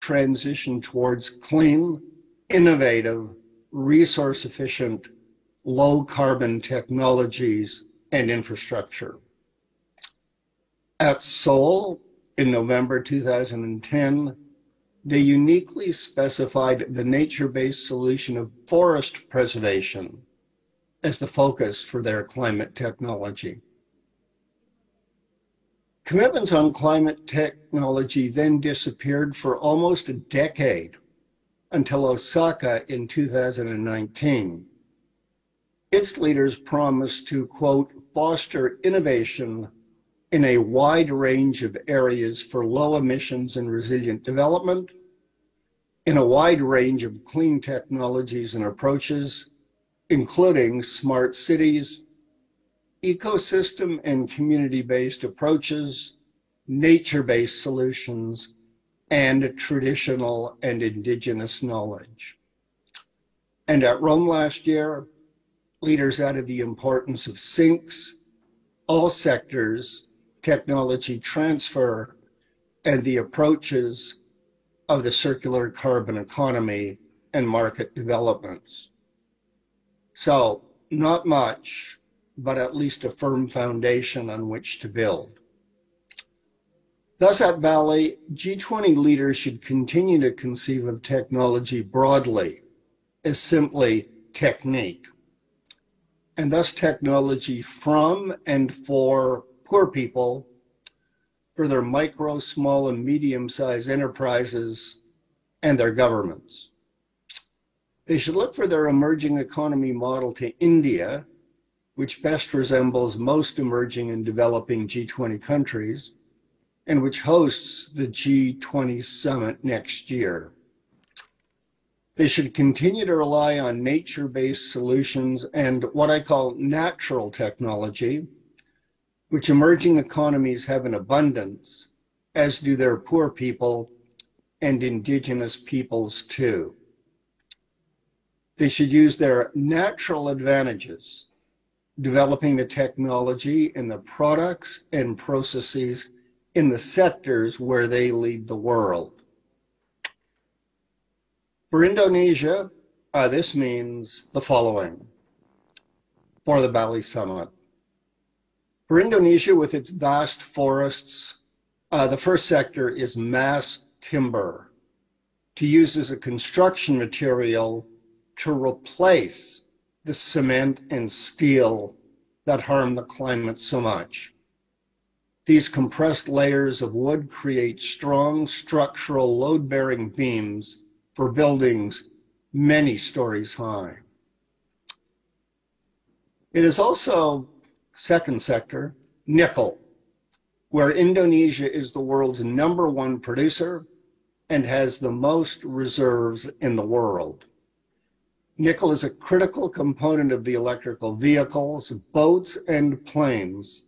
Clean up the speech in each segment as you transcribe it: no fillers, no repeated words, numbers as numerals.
transition towards clean, innovative, resource-efficient, low-carbon technologies and infrastructure. At Seoul, in November 2010, they uniquely specified the nature-based solution of forest preservation as the focus for their climate technology. Commitments on climate technology then disappeared for almost a decade until Osaka in 2019. Its leaders promised to, quote, foster innovation in a wide range of areas for low emissions and resilient development, in a wide range of clean technologies and approaches, including smart cities, ecosystem and community-based approaches, nature-based solutions, and traditional and indigenous knowledge. And at Rome last year, leaders added the importance of sinks, all sectors, technology transfer, and the approaches of the circular carbon economy and market developments. So, not much, but at least a firm foundation on which to build. Thus at Bali, G20 leaders should continue to conceive of technology broadly as simply technique, and thus technology from and for poor people, for their micro, small, and medium-sized enterprises, and their governments. They should look for their emerging economy model to India, which best resembles most emerging and developing G20 countries, and which hosts the G20 summit next year. They should continue to rely on nature-based solutions and what I call natural technology, which emerging economies have in abundance, as do their poor people and indigenous peoples too. They should use their natural advantages, developing the technology and the products and processes in the sectors where they lead the world. For Indonesia, this means the following for the Bali Summit. For Indonesia, with its vast forests, the first sector is mass timber, to use as a construction material to replace the cement and steel that harm the climate so much. These compressed layers of wood create strong structural load-bearing beams for buildings many stories high. It is also, second sector, nickel, where Indonesia is the world's #1 producer and has the most reserves in the world. Nickel is a critical component of the electrical vehicles, boats, and planes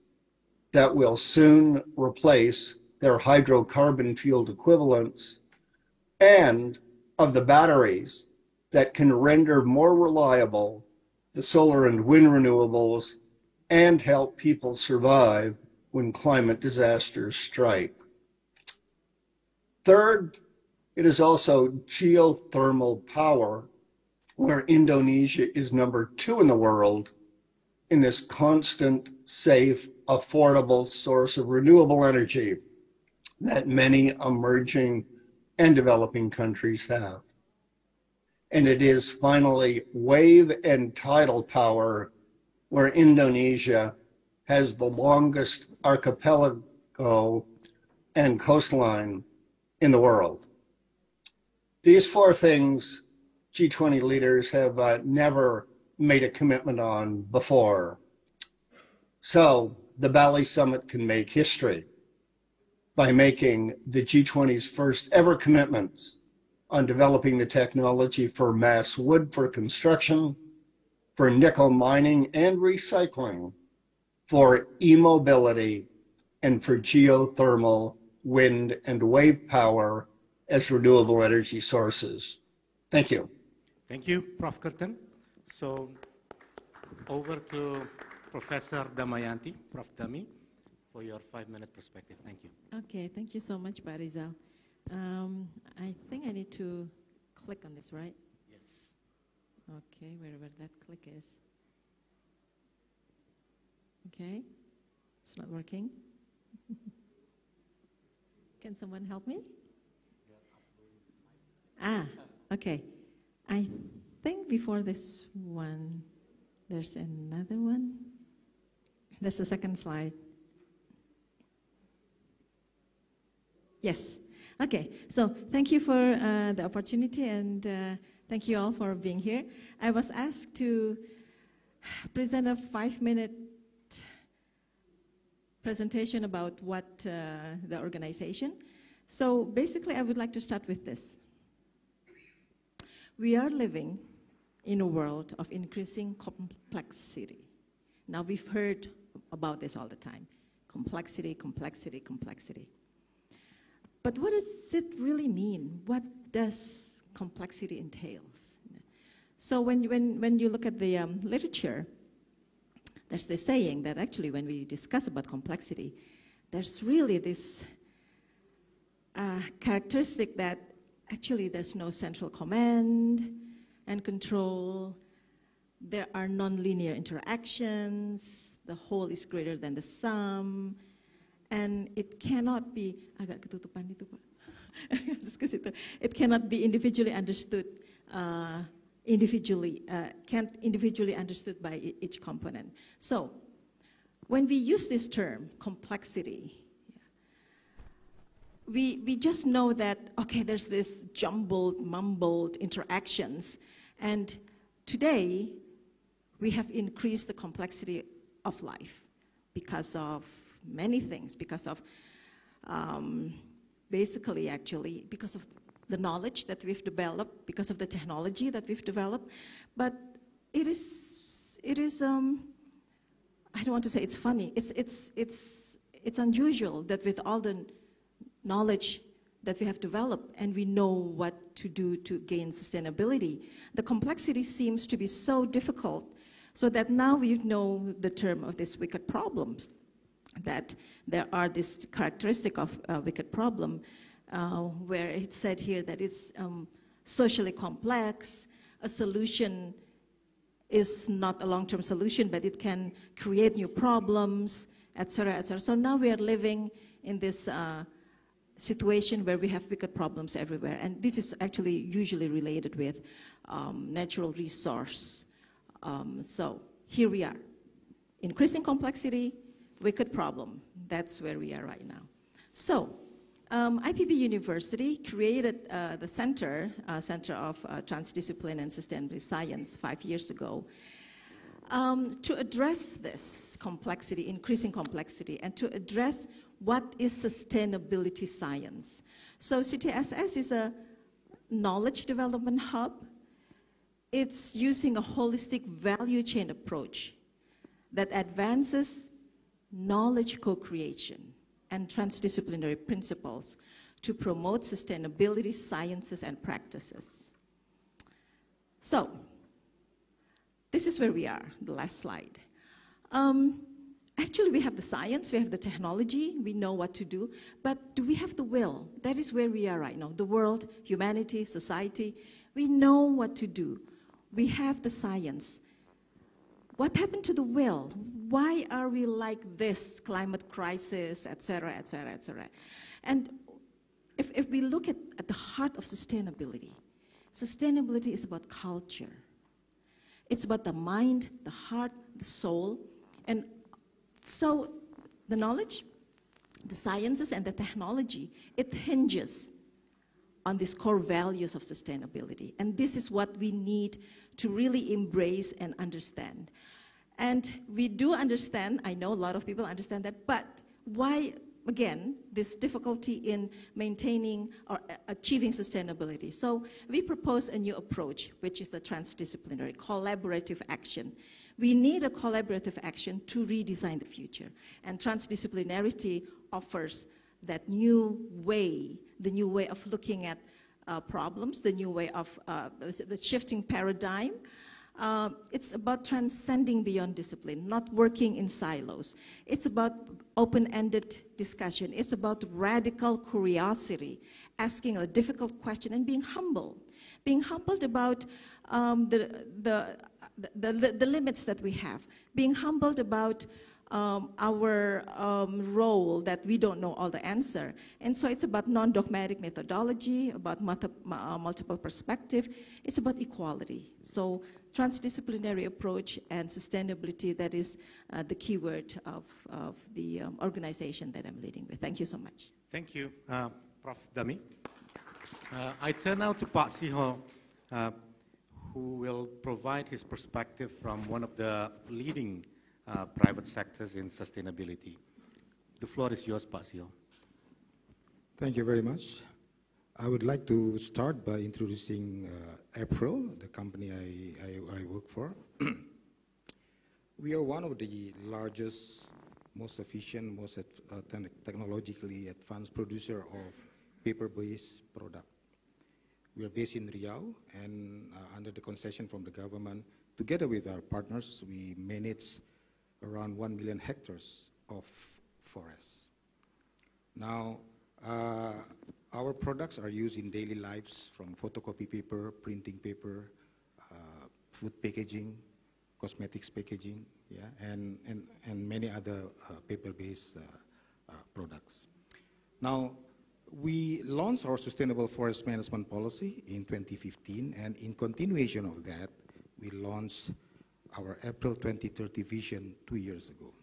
that will soon replace their hydrocarbon-fueled equivalents, and of the batteries that can render more reliable the solar and wind renewables and help people survive when climate disasters strike. Third, it is also geothermal power, where Indonesia is #2 in the world in this constant, safe, affordable source of renewable energy that many emerging and developing countries have. And it is finally wave and tidal power, where Indonesia has the longest archipelago and coastline in the world. These four things G20 leaders have never made a commitment on before. So the Bali Summit can make history by making the G20's first ever commitments on developing the technology for mass wood for construction, for nickel mining and recycling, for e-mobility, and for geothermal, wind, and wave power as renewable energy sources. Thank you. Thank you, Prof. Curtin. So over to Professor Damayanti, Prof. Dami, for your 5-minute perspective. Thank you. Okay, thank you so much, Pak Rizal. I think need to click on this, right? Yes. Okay, wherever that click is. Okay, it's not working. Can someone help me? Ah, okay. I think before this one, there's another one. That's the second slide. Yes. Okay. So thank you for the opportunity, and thank you all for being here. I was asked to present a 5-minute presentation about what the organization. So basically, I would like to start with this. We are living in a world of increasing complexity. Now, we've heard about this all the time. Complexity, complexity, complexity. But what does it really mean? What does complexity entails? So when you look at the literature, there's this saying that actually when we discuss about complexity, there's really this characteristic that actually there's no central command and control. There are nonlinear interactions. The whole is greater than the sum. And it cannot be, agak ketutupan itu Pak. Terus ke situ. It cannot be individually understood, can't individually understood by each component. So, when we use this term, complexity, we just know that, okay, there's this jumbled, mumbled interactions. And today, we have increased the complexity of life because of many things, because of basically actually because of the knowledge that we've developed, because of the technology that we've developed. But it is I don't want to say it's funny, it's unusual that with all the knowledge that we have developed and we know what to do to gain sustainability, the complexity seems to be so difficult, so that now we know the term of these wicked problems, that there are this characteristic of wicked problem where it's said here that it's socially complex. A solution is not a long-term solution, but it can create new problems, etc., etc. So now we are living in this situation where we have wicked problems everywhere. And this is actually usually related with natural resource. So here we are, increasing complexity, wicked problem. That's where we are right now. So IPB University created the Center of Transdiscipline and Sustainability Science 5 years ago to address this complexity, increasing complexity, and to address what is sustainability science. So CTSS is a knowledge development hub. It's using a holistic value chain approach that advances knowledge co-creation and transdisciplinary principles to promote sustainability sciences and practices. So, this is where we are, the last slide. Actually, we have the science, we have the technology, we know what to do, but do we have the will? That is where we are right now. The world, humanity, society, we know what to do. We have the science. What happened to the will? Why are we like this, climate crisis, et cetera, et cetera, et cetera? And if we look at the heart of sustainability, sustainability is about culture. It's about the mind, the heart, the soul. And so the knowledge, the sciences, and the technology, it hinges on these core values of sustainability. And this is what we need to really embrace and understand. And we do understand, I know a lot of people understand that, but why, again, this difficulty in maintaining or achieving sustainability? So we propose a new approach, which is the transdisciplinary, collaborative action. We need a collaborative action to redesign the future. And transdisciplinarity offers that new way, the new way of looking at problems, the new way of the shifting paradigm. It's about transcending beyond discipline, not working in silos. It's about open-ended discussion. It's about radical curiosity asking a difficult question and being humbled about the limits that we have, being humbled about our role that we don't know all the answer. And so it's about non-dogmatic methodology, about multiple perspective. It's about equality. So transdisciplinary approach and sustainability, that is the key word of the organization that I'm leading with. Thank you so much. Thank you, Prof. Dami. I turn now to Pak Siho, who will provide his perspective from one of the leading private sectors in sustainability. The floor is yours, Pak Siho. Thank you very much. I would like to start by introducing April, the company I work for. We are one of the largest, most efficient, most technologically advanced producer of paper-based product. We are based in Riau, and under the concession from the government, together with our partners, we manage around 1 million hectares of forests. Now, our products are used in daily lives, from photocopy paper, printing paper, food packaging, cosmetics packaging, yeah, and many other paper-based products. Now, we launched our sustainable forest management policy in 2015, and in continuation of that, we launched our April 2030 vision 2 years ago.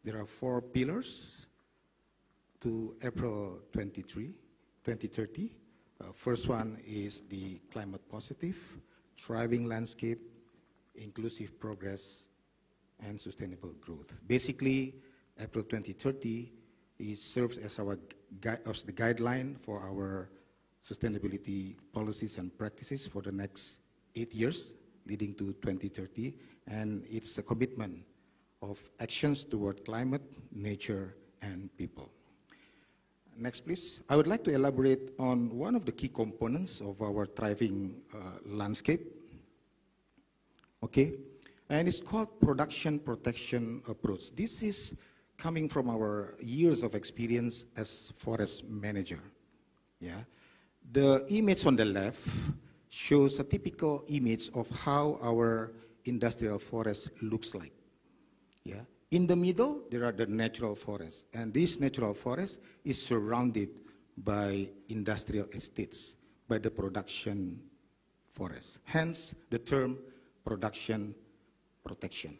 There are 4 pillars to April 2030. First one is the climate positive, thriving landscape, inclusive progress, and sustainable growth. Basically, April 2030 serves as the guideline for our sustainability policies and practices for the next 8 years, leading to 2030, and it's a commitment of actions toward climate, nature, and people. Next, please. I would like to elaborate on one of the key components of our thriving landscape. Okay, and it's called production protection approach. This is coming from our years of experience as forest manager. Yeah, the image on the left shows a typical image of how our industrial forest looks like. Yeah. In the middle, there are the natural forests, and this natural forest is surrounded by industrial estates, by the production forests. Hence, the term production protection.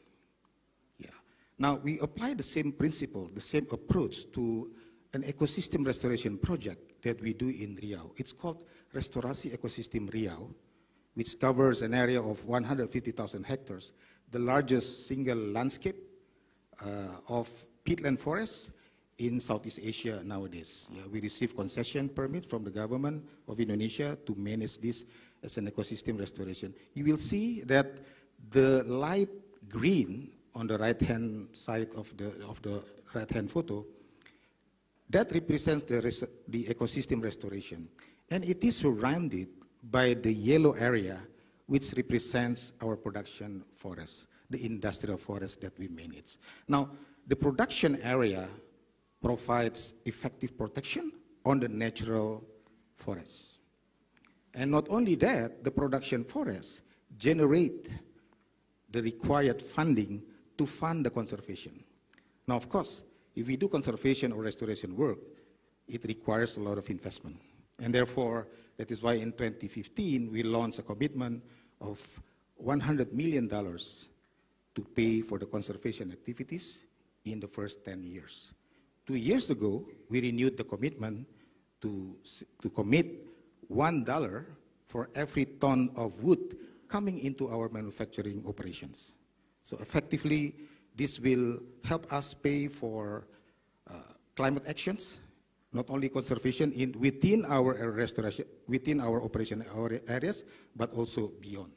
Yeah. Now, we apply the same principle, the same approach to an ecosystem restoration project that we do in Riau. It's called Restorasi Ecosystem Riau, which covers an area of 150,000 hectares, the largest single landscape of peatland forests in Southeast Asia nowadays. Yeah, we receive concession permit from the government of Indonesia to manage this as an ecosystem restoration. You will see that the light green on the right-hand side of the right-hand photo, that represents the ecosystem restoration. And it is surrounded by the yellow area, which represents our production forests, the industrial forest that we manage. Now, the production area provides effective protection on the natural forests. And not only that, the production forests generate the required funding to fund the conservation. Now, of course, if we do conservation or restoration work, it requires a lot of investment. And therefore, that is why in 2015, we launched a commitment of $100 million to pay for the conservation activities in the first 10 years. 2 years ago, we renewed the commitment to commit $1 for every ton of wood coming into our manufacturing operations. So effectively, this will help us pay for climate actions, not only conservation within our restoration, within our operation areas, but also beyond.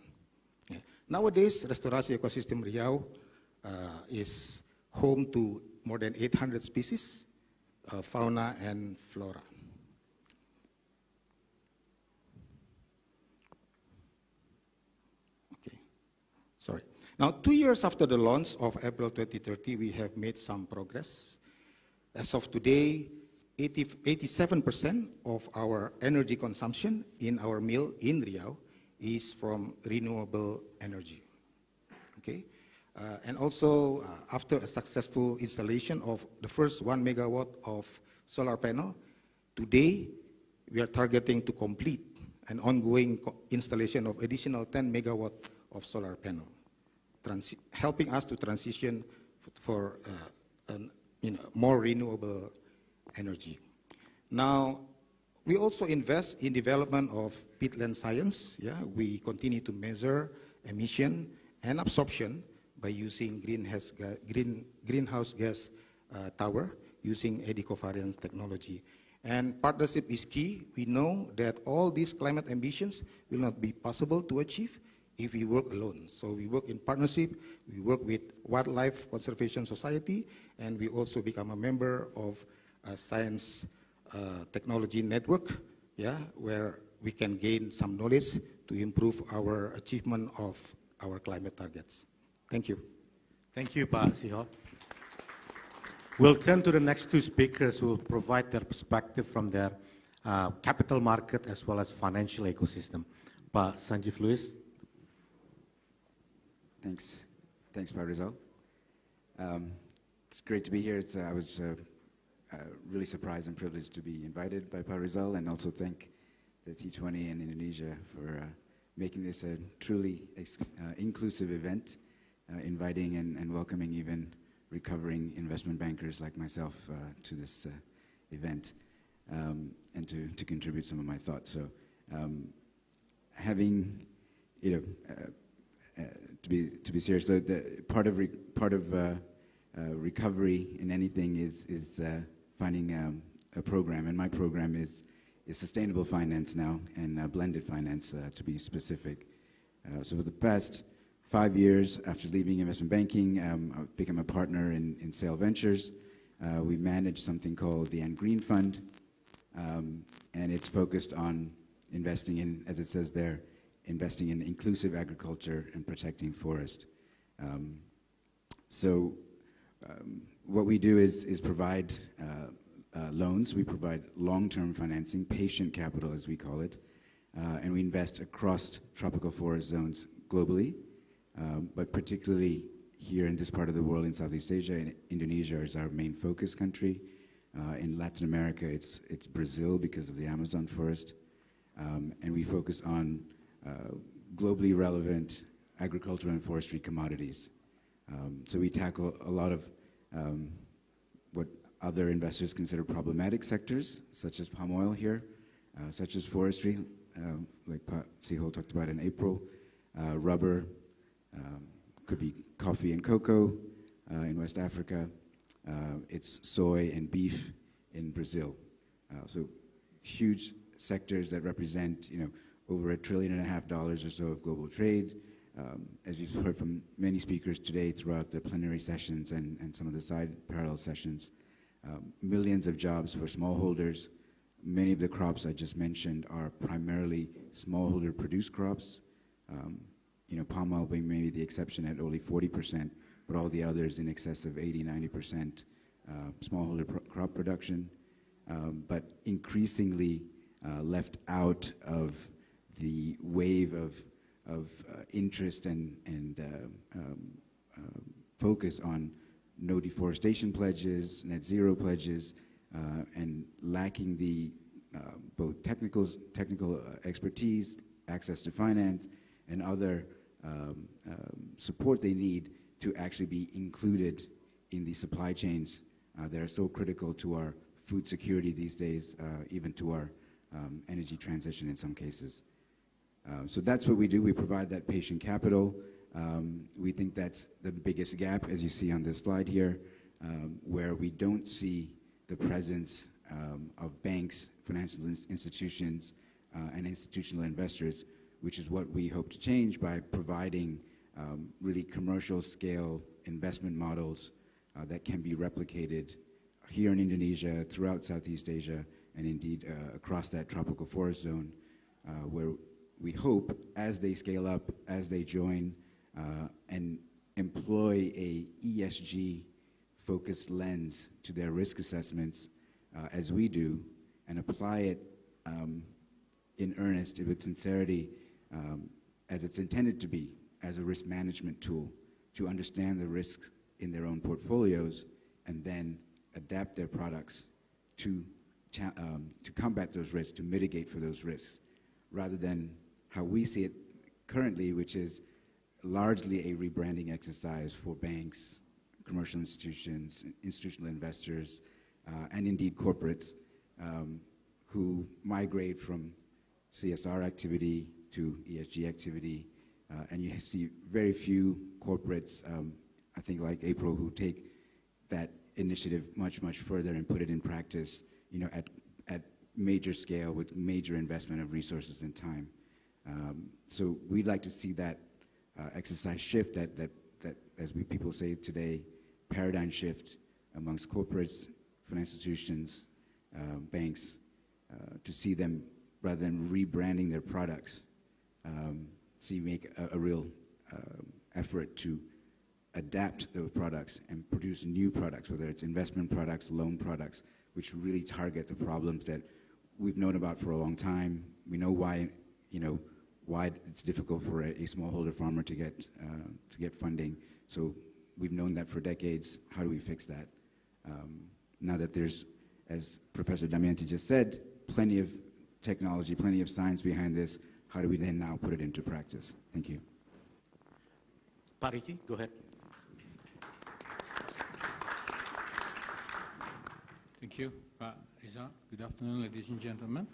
Yeah. Nowadays, Restorasi Ecosystem Riau is home to more than 800 species, fauna and flora. Okay, sorry. Now, 2 years after the launch of April 2030, we have made some progress. As of today, 87% of our energy consumption in our mill in Riau is from renewable energy. Okay? And also, after a successful installation of the first 1 megawatt of solar panel, today we are targeting to complete an ongoing installation of additional 10 megawatt of solar panel, helping us to transition for more renewable energy. Now, we also invest in development of peatland science. Yeah? We continue to measure emission and absorption by using greenhouse gas tower using eddy covariance technology. And partnership is key. We know that all these climate ambitions will not be possible to achieve if we work alone. So we work in partnership, we work with Wildlife Conservation Society, and we also become a member of a science technology network, yeah, where we can gain some knowledge to improve our achievement of our climate targets. Thank you. Thank you, Pak Siho. We'll turn to the next two speakers who will provide their perspective from their capital market as well as financial ecosystem. Pak Sanjeev Lewis. Thanks, Pak Rizal. It's great to be here. I was really surprised and privileged to be invited by Pak Rizal, and also thank the T20 and Indonesia for making this a truly inclusive event, inviting and welcoming even recovering investment bankers like myself to this event, and to contribute some of my thoughts. So, having, to be serious, the part of recovery in anything is finding a program, and my program is sustainable finance now, and blended finance to be specific. So for the past 5 years after leaving investment banking, I've become a partner in Sail Ventures. We manage something called the Ant Green Fund, and it's focused on investing in, as it says there, investing in inclusive agriculture and protecting forest. What we do is provide loans. We provide long-term financing, patient capital as we call it, and we invest across tropical forest zones globally, but particularly here in this part of the world in Southeast Asia. And Indonesia is our main focus country. In Latin America, it's Brazil because of the Amazon forest, and we focus on globally relevant agricultural and forestry commodities. So we tackle a lot of what other investors consider problematic sectors, such as palm oil here, such as forestry, like Pak Siho talked about in April, rubber, could be coffee and cocoa in West Africa, it's soy and beef in Brazil. So huge sectors that represent, over $1.5 trillion or so of global trade. As you've heard from many speakers today throughout the plenary sessions and some of the side parallel sessions, millions of jobs for smallholders. Many of the crops I just mentioned are primarily smallholder produced crops. Palm oil being maybe the exception at only 40%, but all the others in excess of 80–90% smallholder crop production, but increasingly left out of the wave of interest and focus on no deforestation pledges, net zero pledges, and lacking the both technical expertise, access to finance, and other support they need to actually be included in the supply chains that are so critical to our food security these days, even to our energy transition in some cases. So that's what we do. We provide that patient capital. We think that's the biggest gap, as you see on this slide here, where we don't see the presence of banks, financial institutions, and institutional investors, which is what we hope to change by providing really commercial scale investment models that can be replicated here in Indonesia, throughout Southeast Asia, and indeed across that tropical forest zone, where we hope, as they scale up, as they join and employ a ESG-focused lens to their risk assessments, as we do and apply it in earnest, with sincerity, as it's intended to be, as a risk management tool, to understand the risks in their own portfolios and then adapt their products to combat those risks, to mitigate for those risks, rather than how we see it currently, which is largely a rebranding exercise for banks, commercial institutions, institutional investors, and indeed corporates who migrate from CSR activity to ESG activity. And you see very few corporates, I think like April, who take that initiative much, much further and put it in practice, you know, at major scale with major investment of resources and time. So we'd like to see that exercise shift, that as people say today, paradigm shift amongst corporates, financial institutions, banks, to see them, rather than rebranding their products, make a real effort to adapt those products and produce new products, whether it's investment products, loan products, which really target the problems that we've known about for a long time. We know why, why it's difficult for a smallholder farmer to get funding. So we've known that for decades. How do we fix that? Now that there's, as Professor Damayanti just said, plenty of technology, plenty of science behind this, how do we then now put it into practice? Thank you. Pak Ricky, go ahead. Thank you, Pak Riza. Good afternoon, ladies and gentlemen.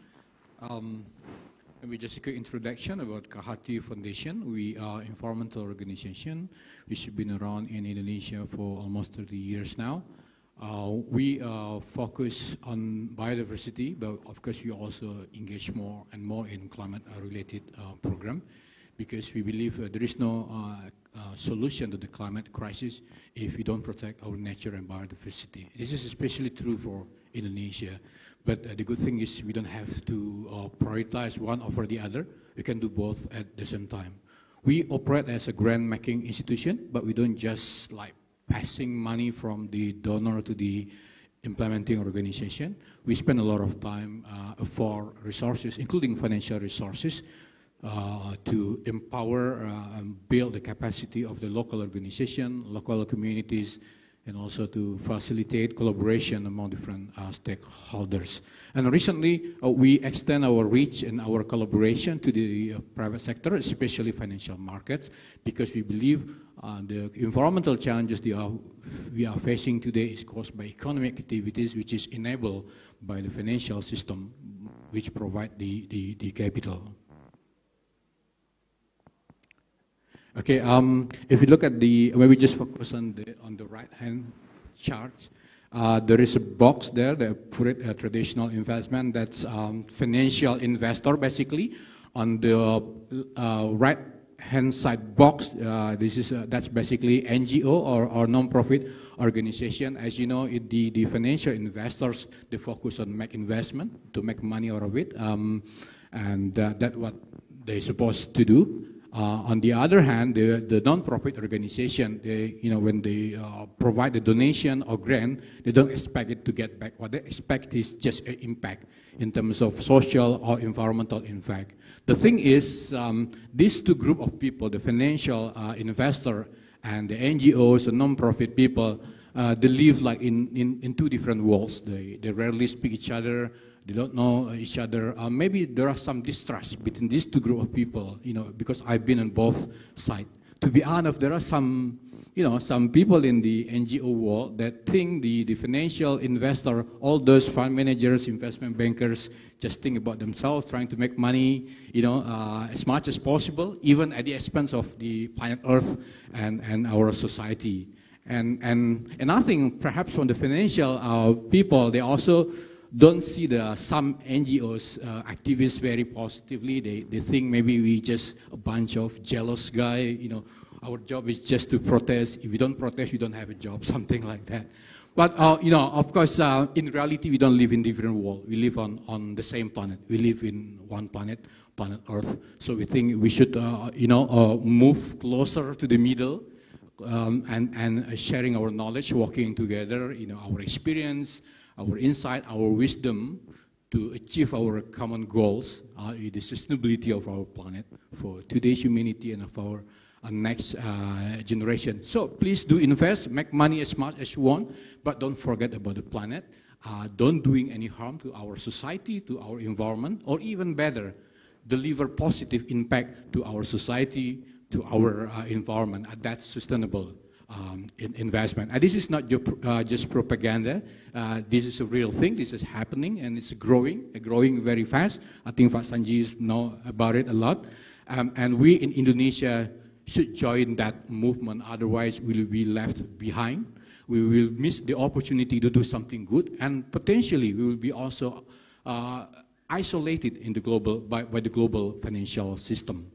Maybe just a quick introduction about Kehati Foundation. We are an environmental organization which has been around in Indonesia for almost 30 years now. We focus on biodiversity, but of course we also engage more and more in climate-related program, because we believe there is no solution to the climate crisis if we don't protect our nature and biodiversity. This is especially true for Indonesia. But the good thing is we don't have to prioritize one over the other. We can do both at the same time. We operate as a grant-making institution, but we don't just like passing money from the donor to the implementing organization. We spend a lot of time for resources, including financial resources, to empower and build the capacity of the local organization, local communities, and also to facilitate collaboration among different stakeholders. And recently, we extend our reach and our collaboration to the private sector, especially financial markets, because we believe the environmental challenges we are facing today is caused by economic activities, which is enabled by the financial system, which provide the capital. Okay, if you look at when we just focus on the right-hand charts, there is a box there that put it a traditional investment. That's financial investor, basically. On the right-hand side box, that's basically NGO or non-profit organization. As you know, the financial investors, they focus on make investment to make money out of it, and that's what they're supposed to do. On the other hand, the non-profit organization, when they provide a donation or grant, they don't expect it to get back. What they expect is just an impact in terms of social or environmental impact. The thing is, these two groups of people, the financial investor and the NGOs, the non-profit people, they live like in two different worlds. They rarely speak each other. They don't know each other. Maybe there are some distrust between these two groups of people, because I've been on both sides. To be honest, there are some people in the NGO world that think the financial investor, all those fund managers, investment bankers, just think about themselves, trying to make money, as much as possible, even at the expense of the planet Earth and our society. And I think perhaps from the financial people, they also don't see some NGOs activists very positively. They think maybe we just a bunch of jealous guys. Our job is just to protest. If we don't protest, we don't have a job, something like that. But of course, in reality, we don't live in different worlds. We live on the same planet. We live in one planet Earth. So we think we should move closer to the middle, and sharing our knowledge, working together, our experience, our insight, our wisdom to achieve our common goals, the sustainability of our planet for today's humanity and of our next generation. So please do invest, make money as much as you want, but don't forget about the planet. Don't doing any harm to our society, to our environment, or even better, deliver positive impact to our society, to our environment. That's sustainable investment. And this is not just propaganda. This is a real thing. This is happening, and it's growing very fast. I think Pak Sanjeev know about it a lot. And we in Indonesia should join that movement. Otherwise, we will be left behind. We will miss the opportunity to do something good, and potentially we will be also isolated in the global by the global financial system.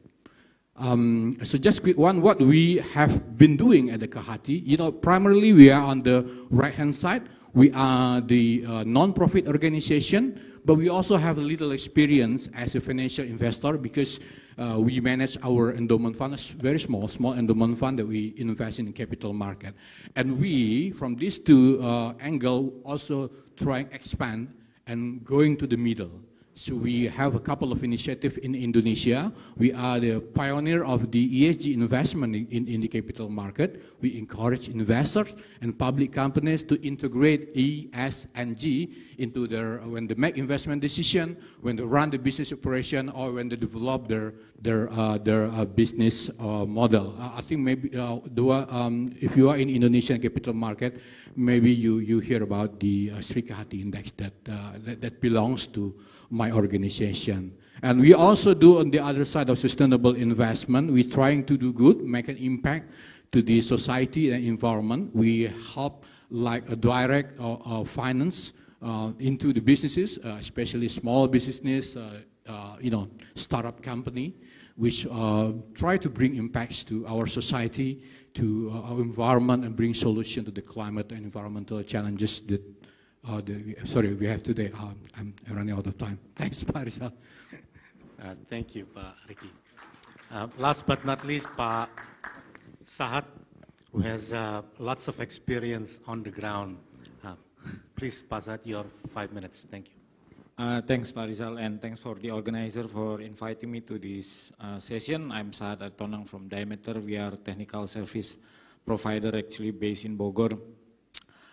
So just quick one, what we have been doing at the Kehati, primarily we are on the right-hand side. We are the non-profit organization, but we also have a little experience as a financial investor because we manage our endowment fund, a very small endowment fund that we invest in the capital market. And we, from these two angles, also try and expand and going to the middle. So we have a couple of initiatives in Indonesia. We are the pioneer of the ESG investment in the capital market. We encourage investors and public companies to integrate E, S, and G into when they make investment decision, when they run the business operation, or when they develop their business model. I think maybe if you are in Indonesian capital market, maybe you hear about the Sri Kehati Index that belongs to my organization. And we also do on the other side of sustainable investment. We're trying to do good, make an impact to the society and environment. We help like a direct finance into the businesses, especially small business, startup company, which try to bring impacts to our society, to our environment, and bring solution to the climate and environmental challenges that we have today. I'm running out of time. Thanks, Pak Rizal. Thank you, Pak Ricky. Last but not least, Pak Sahat, who has lots of experience on the ground. Please, Pak Sahat, your 5 minutes. Thank you. Thanks, Pak Rizal, and thanks for the organizer for inviting me to this session. I'm Sahat Aritonang from Diameter. We are technical service provider actually based in Bogor.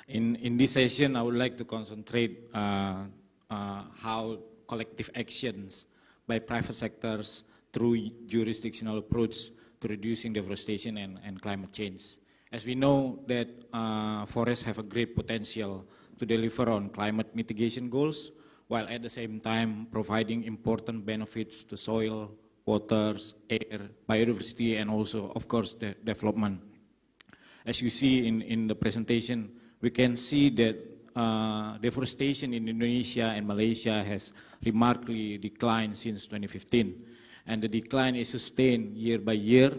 In this session, I would like to concentrate how collective actions by private sectors through jurisdictional approach to reducing deforestation and climate change. As we know that forests have a great potential to deliver on climate mitigation goals, while at the same time providing important benefits to soil, waters, air, biodiversity, and also, of course, the development. As you see in the presentation, we can see that deforestation in Indonesia and Malaysia has remarkably declined since 2015. And the decline is sustained year by year,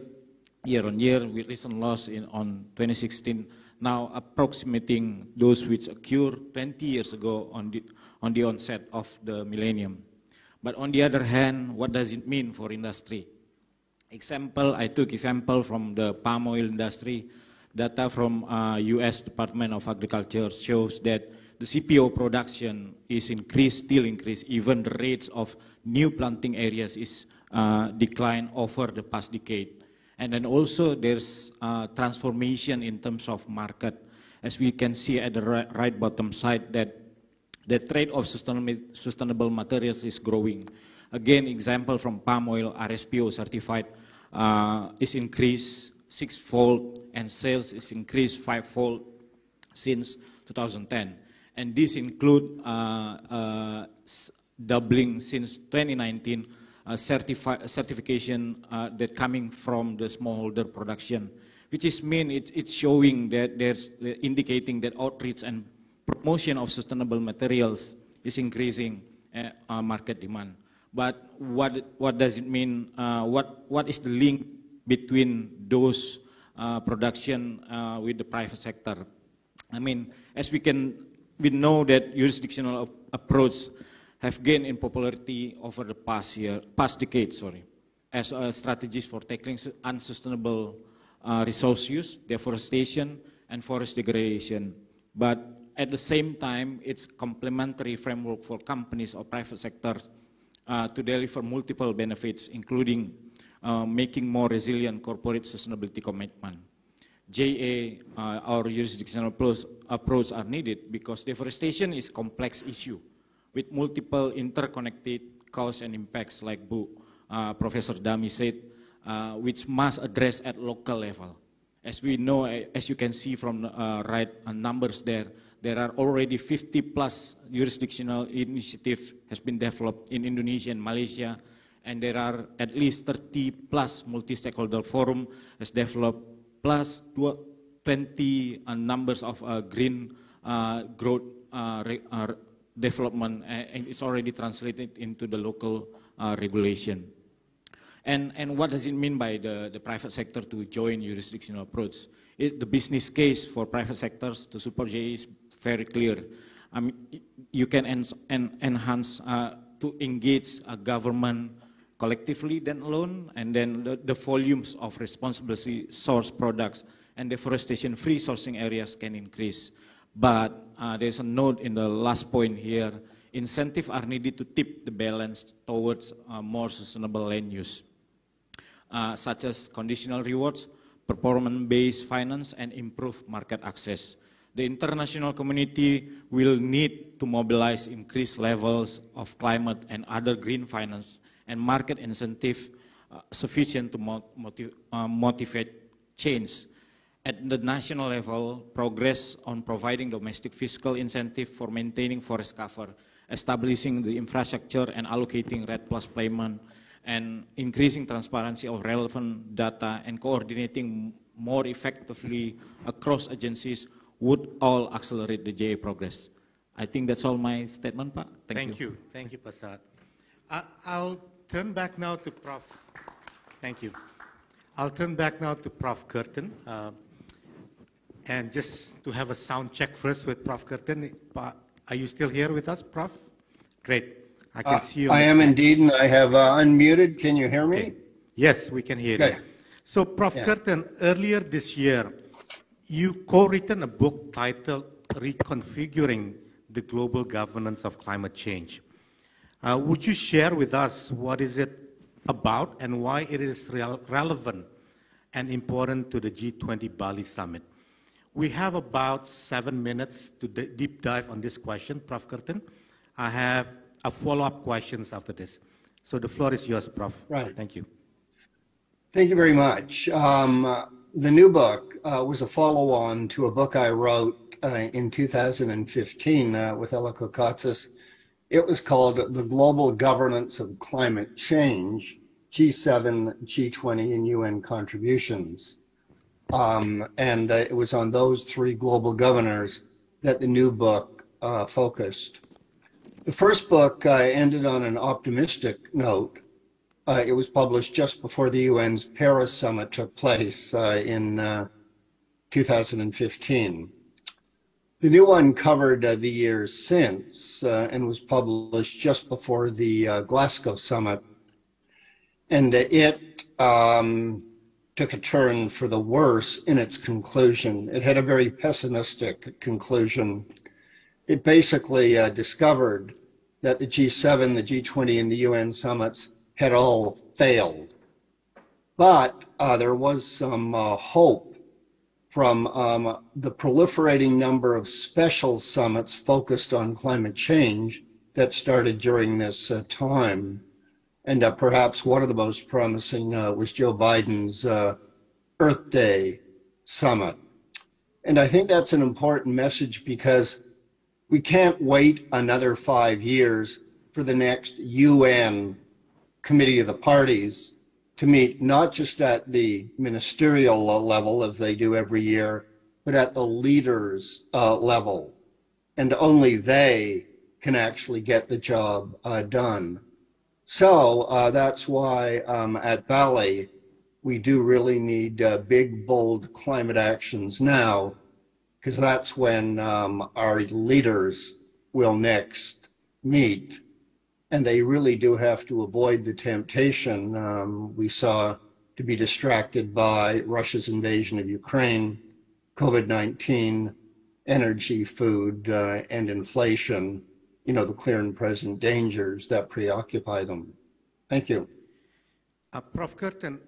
year on year, with recent loss on 2016, now approximating those which occurred 20 years ago on the onset of the millennium. But on the other hand, what does it mean for industry? I took example from the palm oil industry. Data from US Department of Agriculture shows that the CPO production is still increased, even the rates of new planting areas is declined over the past decade. And then also there's transformation in terms of market. As we can see at the right bottom side that the trade of sustainable materials is growing. Again, example from palm oil, RSPO certified is increased 6-fold, and sales is increased 5-fold since 2010. And this include doubling since 2019 certification that coming from the smallholder production, which is it's showing that there's indicating that outreach and promotion of sustainable materials is increasing market demand. But what does it mean? What is the link between those production with the private sector? I mean, as we know that jurisdictional approach have gained in popularity over the past decade, as strategies for tackling unsustainable resource use, deforestation, and forest degradation. But at the same time, it's complementary framework for companies or private sectors to deliver multiple benefits, including making more resilient corporate sustainability commitment. JA, our jurisdictional approach are needed because deforestation is a complex issue with multiple interconnected causes and impacts, like Professor Dami said, which must address at local level. As we know, as you can see from the right numbers there are already 50 plus jurisdictional initiatives has been developed in Indonesia and Malaysia, and there are at least 30 plus multi-stakeholder forum has developed, plus 20 numbers of green growth development, and it's already translated into the local regulation. And what does it mean by the private sector to join jurisdictional approach? The business case for private sectors to support JA is very clear. You can enhance to engage a government collectively than alone, and then the volumes of responsibly sourced products and deforestation-free sourcing areas can increase. But there's a note in the last point here, incentives are needed to tip the balance towards more sustainable land use, such as conditional rewards, performance-based finance, and improved market access. The international community will need to mobilize increased levels of climate and other green finance and market incentive sufficient to motivate change. At the national level, progress on providing domestic fiscal incentive for maintaining forest cover, establishing the infrastructure and allocating REDD+ payment, and increasing transparency of relevant data and coordinating more effectively across agencies would all accelerate the JA progress. I think that's all my statement, Pak. Thank you. Thank you, Prasad. I'll turn back now to Prof. Thank you. I'll turn back now to Prof. Curtin. And just to have a sound check first with Prof. Curtin, are you still here with us, Prof? Great. I can see you. I am indeed, and I have unmuted. Can you hear me? Okay. Yes, we can hear you. So, Prof. Curtin, earlier this year, you co-written a book titled Reconfiguring the Global Governance of Climate Change. Would you share with us what is it about and why it is relevant and important to the G20 Bali Summit? We have about 7 minutes to deep dive on this question, Prof. Curtin. I have a follow-up questions after this. So the floor is yours, Prof. Right. Thank you. Thank you very much. The new book was a follow-on to a book I wrote in 2015 with Ella Kokatsis. It was called The Global Governance of Climate Change, G7, G20, and UN Contributions. And it was on those three global governors that the new book focused. The first book ended on an optimistic note. It was published just before the UN's Paris Summit took place in 2015. The new one covered the years since and was published just before the Glasgow Summit. And it took a turn for the worse in its conclusion. It had a very pessimistic conclusion. It basically discovered that the G7, the G20, and the UN summits had all failed. But there was some hope from the proliferating number of special summits focused on climate change that started during this time. And perhaps one of the most promising was Joe Biden's Earth Day Summit. And I think that's an important message because we can't wait another 5 years for the next UN Committee of the Parties to meet not just at the ministerial level as they do every year, but at the leaders level. And only they can actually get the job done. So that's why at Bali, we do really need big, bold climate actions now, because that's when our leaders will next meet. And they really do have to avoid the temptation we saw to be distracted by Russia's invasion of Ukraine, COVID-19, energy, food, and inflation, the clear and present dangers that preoccupy them. Thank you. Prof. Curtin,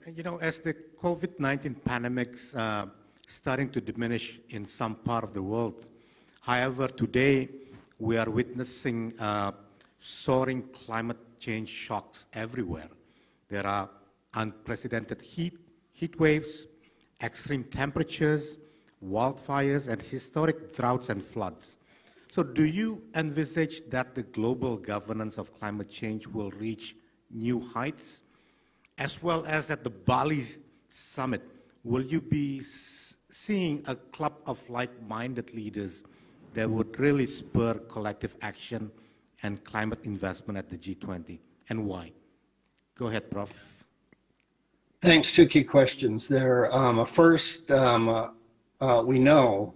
as the COVID-19 pandemic's starting to diminish in some part of the world, however, today we are witnessing soaring climate change shocks everywhere. There are unprecedented heat waves, extreme temperatures, wildfires, and historic droughts and floods. So do you envisage that the global governance of climate change will reach new heights? As well as at the Bali summit, will you be seeing a club of like-minded leaders that would really spur collective action and climate investment at the G20, and why? Go ahead, Prof. Thanks. Two key questions there. First, we know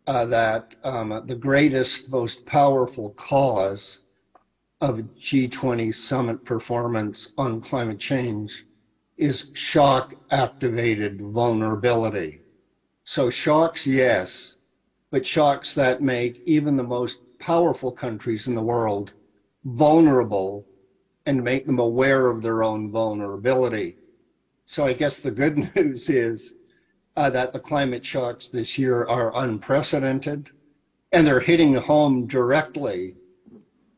that the greatest, most powerful cause of G20 summit performance on climate change is shock-activated vulnerability. So shocks, yes, but shocks that make even the most powerful countries in the world vulnerable and make them aware of their own vulnerability. So I guess the good news is that the climate shocks this year are unprecedented, and they're hitting home directly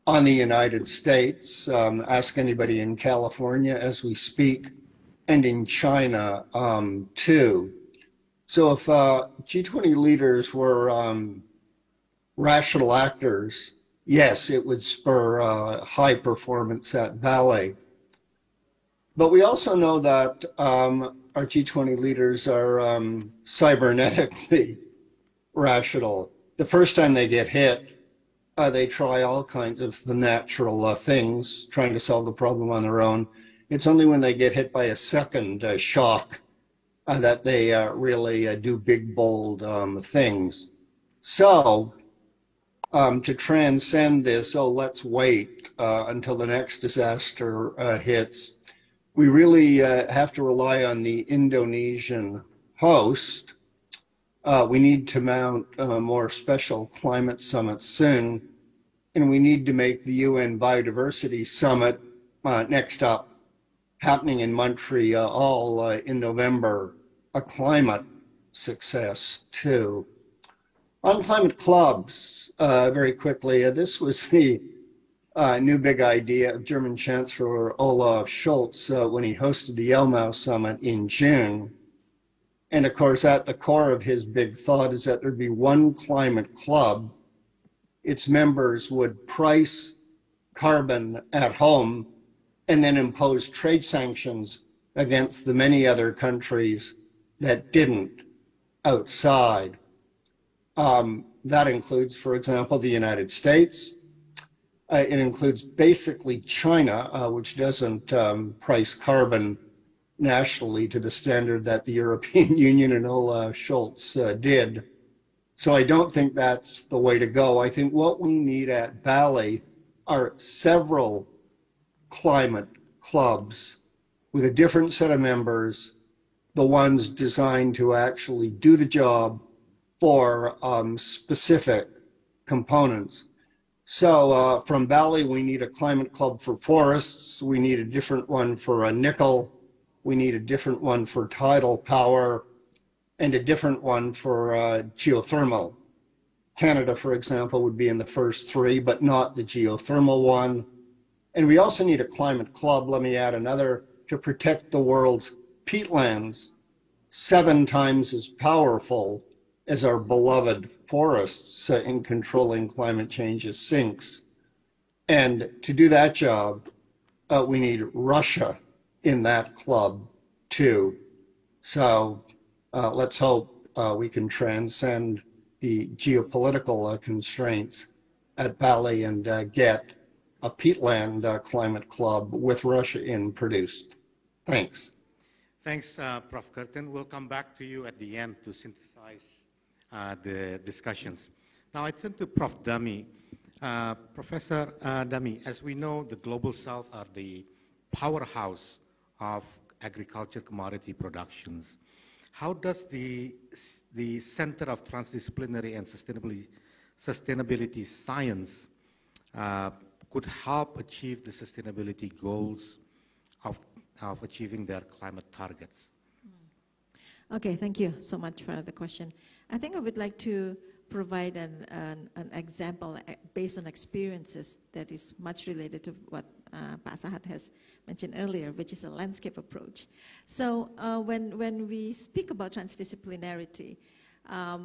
on the United States. Ask anybody in California as we speak, and in China too. So if G20 leaders were rational actors, yes, it would spur high performance at Bali. But we also know that our G20 leaders are cybernetically rational. The first time they get hit, they try all kinds of the natural things, trying to solve the problem on their own. It's only when they get hit by a second shock that they really do big, bold things. So to transcend this, let's wait until the next disaster hits, we really have to rely on the Indonesian host. We need to mount more special climate summits soon, and we need to make the UN Biodiversity Summit next up, happening in Montreal in November, a climate success too. On climate clubs, very quickly, this was the new big idea of German Chancellor Olaf Scholz when he hosted the Elmau Summit in June. And of course, at the core of his big thought is that there'd be one climate club. Its members would price carbon at home and then impose trade sanctions against the many other countries that didn't outside. That includes, for example, the United States. It includes basically China, which doesn't price carbon nationally to the standard that the European Union and Olaf Scholz did. So I don't think that's the way to go. I think what we need at Bali are several climate clubs with a different set of members, the ones designed to actually do the job for specific components. So from Bali, we need a climate club for forests. We need a different one for nickel. We need a different one for tidal power and a different one for geothermal. Canada, for example, would be in the first three, but not the geothermal one. And we also need a climate club, let me add another, to protect the world's peatlands, 7 times as powerful as our beloved forests in controlling climate change's sinks. And to do that job, we need Russia in that club too. So let's hope we can transcend the geopolitical constraints at Bali and get a peatland climate club with Russia in produced. Thanks. Thanks, Prof. Curtin. We'll come back to you at the end to synthesize the discussions. Now I turn to Prof. Dami. Professor Dami, as we know, the Global South are the powerhouse of agriculture commodity productions. how does the Center of Transdisciplinary and Sustainability Science could help achieve the sustainability goals of achieving their climate targets? Okay, thank you so much for the question. I think I would like to provide an example based on experiences that is much related to what Pak Sahat has mentioned earlier, which is a landscape approach. So when we speak about transdisciplinarity,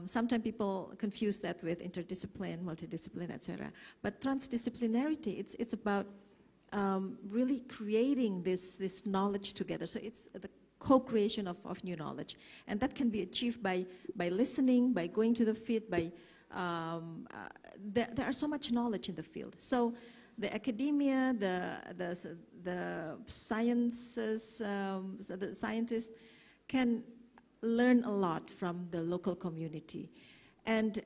sometimes people confuse that with interdiscipline, multidiscipline, etc. But transdisciplinarity, it's about really creating this knowledge together. So it's the co-creation of new knowledge. And that can be achieved by listening, by going to the field, by, there are so much knowledge in the field. So the academia, the sciences, the scientists can learn a lot from the local community. And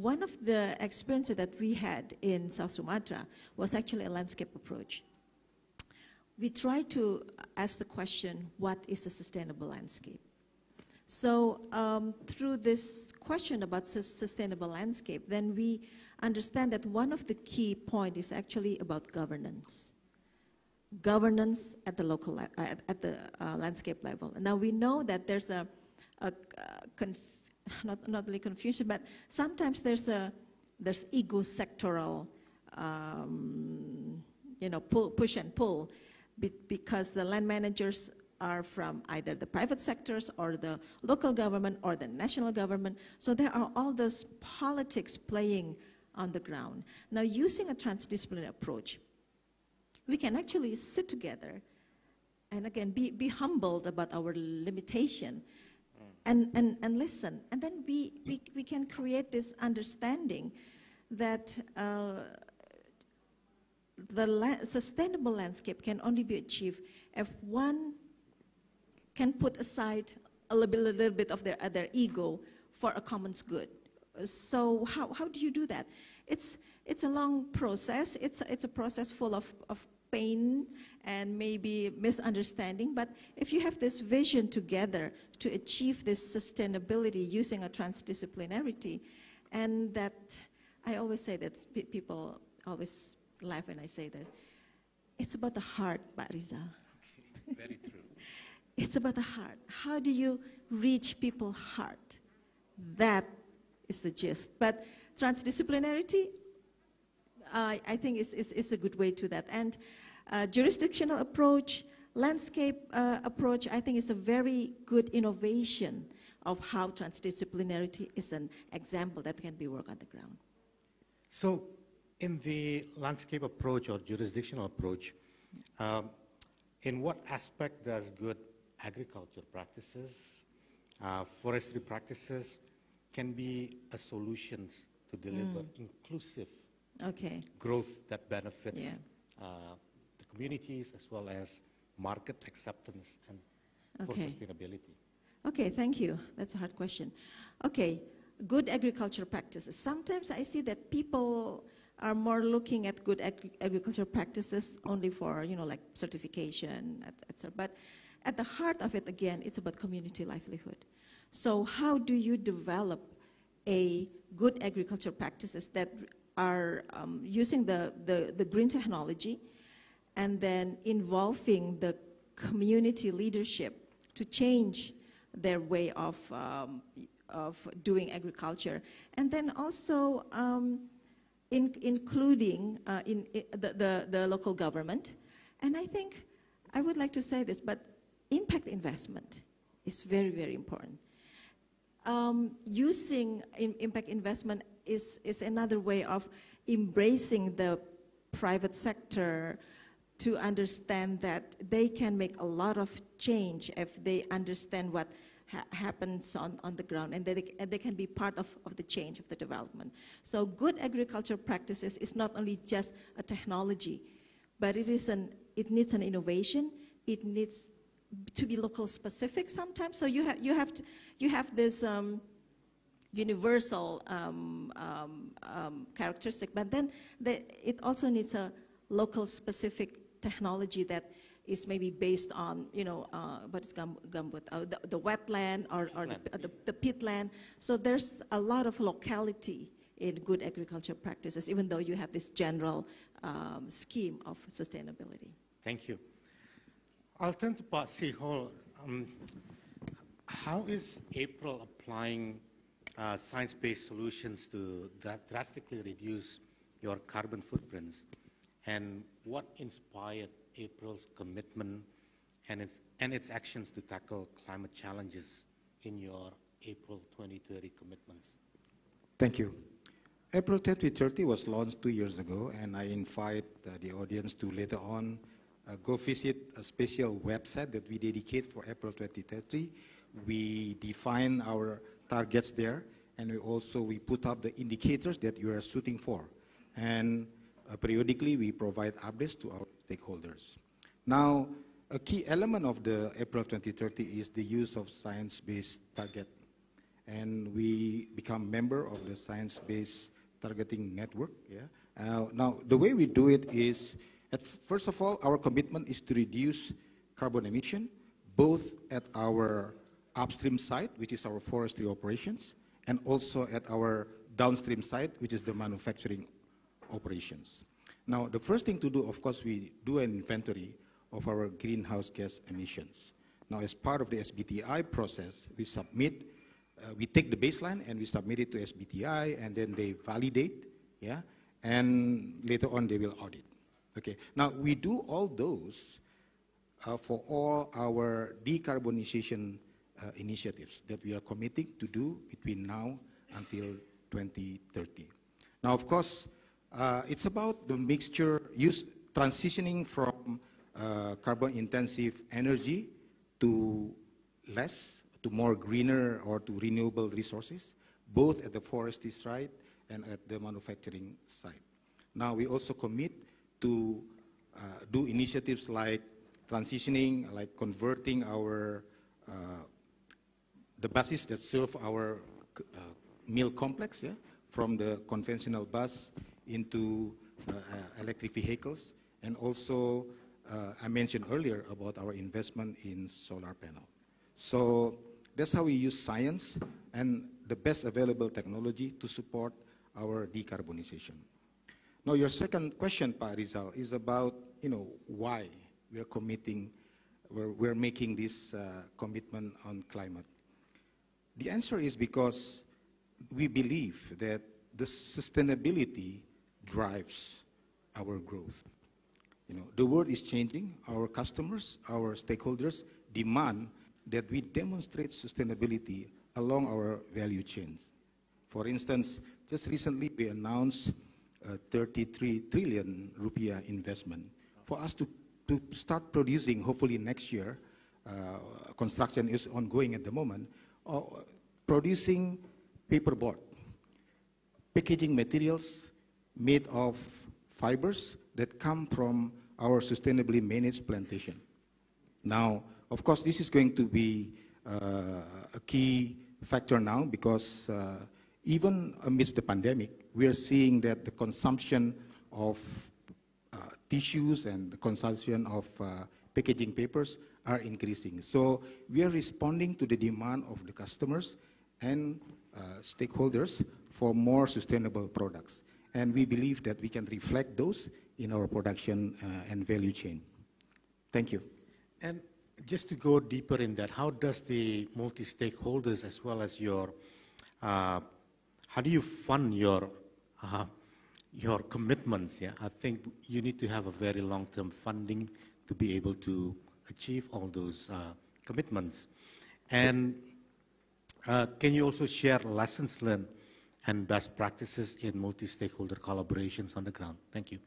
one of the experiences that we had in South Sumatra was actually a landscape approach. We tried to ask the question, what is a sustainable landscape? So through this question about sustainable landscape, then we understand that one of the key points is actually about governance. Governance at the local, at the landscape level. And now we know that there's not really confusion, but sometimes there's ego sectoral, push and pull, because the land managers are from either the private sectors or the local government or the national government. So there are all those politics playing on the ground. Now, using a transdisciplinary approach, we can actually sit together and again be humbled about our limitation and listen. And then we can create this understanding that sustainable landscape can only be achieved if one can put aside a little bit of their ego for a common good. So how do you do that? It's a long process. It's a process full of pain and maybe misunderstanding. But if you have this vision together to achieve this sustainability using a transdisciplinarity, and that I always say that people always laugh when I say that. It's about the heart, Pak Rizal. Okay, very true. It's about the heart. How do you reach people's heart? That is the gist. But transdisciplinarity, I think is a good way to that. And jurisdictional approach, landscape approach, I think is a very good innovation of how transdisciplinarity is an example that can be worked on the ground. So in the landscape approach or jurisdictional approach, in what aspect does good agriculture practices, forestry practices can be a solution to deliver inclusive growth that benefits the communities as well as market acceptance and for sustainability? Okay, thank you. That's a hard question. Okay, good agriculture practices. Sometimes I see that people are more looking at good agriculture practices only for, like certification, etc. But at the heart of it, again, it's about community livelihood. So how do you develop a good agriculture practices that are using the green technology and then involving the community leadership to change their way of doing agriculture, and then also including the local government. And I think I would like to say this, but impact investment is very, very important. Using impact investment is another way of embracing the private sector to understand that they can make a lot of change if they understand what happens on the ground, and they can be part of the change of the development. So good agriculture practices is not only just a technology, but it needs an innovation. It needs to be local specific sometimes. So you have this universal characteristic, but then it also needs a local specific technology that is maybe based on, what is gambut, the wetland or the peatland. So there's a lot of locality in good agriculture practices, even though you have this general scheme of sustainability. Thank you. I'll turn to Pak Sihol. How is April applying science-based solutions to drastically reduce your carbon footprints? And what inspired April's commitment and its actions to tackle climate challenges in your April 2030 commitments? Thank you. April 2030 was launched 2 years ago, and I invite the audience to later on go visit a special website that we dedicate for April 2030. We define our targets there, and we put up the indicators that you are shooting for. And periodically, we provide updates to our stakeholders. Now, a key element of the April 2030 is the use of science-based target. And we become member of the Science-Based Targeting Network. Yeah? Now, the way we do it is, first of all, our commitment is to reduce carbon emission, both at our upstream site, which is our forestry operations, and also at our downstream site, which is the manufacturing operations. Now, the first thing to do, of course, we do an inventory of our greenhouse gas emissions. Now, as part of the SBTi process, we submit, we take the baseline and we submit it to SBTi, and then they validate, yeah, and later on they will audit. Okay. Now, we do all those for all our decarbonization initiatives that we are committing to do between now until 2030. Now, of course, it's about the mixture, transitioning from carbon-intensive energy to more greener or to renewable resources, both at the forestry site and at the manufacturing site. Now, we also commit to do initiatives like transitioning, like converting our the buses that serve our mill complex, yeah, from the conventional bus into electric vehicles. And also, I mentioned earlier about our investment in solar panel. So that's how we use science and the best available technology to support our decarbonization. Now, your second question, Pak Rizal, is about, why we're making this commitment on climate. The answer is because we believe that the sustainability drives our growth. The world is changing. Our customers, our stakeholders demand that we demonstrate sustainability along our value chains. For instance, just recently we announced a 33 trillion rupiah investment for us to start producing, hopefully next year, construction is ongoing at the moment, producing paperboard, packaging materials made of fibers that come from our sustainably managed plantation. Now, of course, this is going to be a key factor now because even amidst the pandemic, we are seeing that the consumption of tissues and the consumption of packaging papers are increasing. So we are responding to the demand of the customers and stakeholders for more sustainable products. And we believe that we can reflect those in our production and value chain. Thank you. And just to go deeper in that, how does the multi-stakeholders as well as your, how do you fund your commitments? Yeah, I think you need to have a very long-term funding to be able to achieve all those commitments. And can you also share lessons learned and best practices in multi-stakeholder collaborations on the ground? Thank you.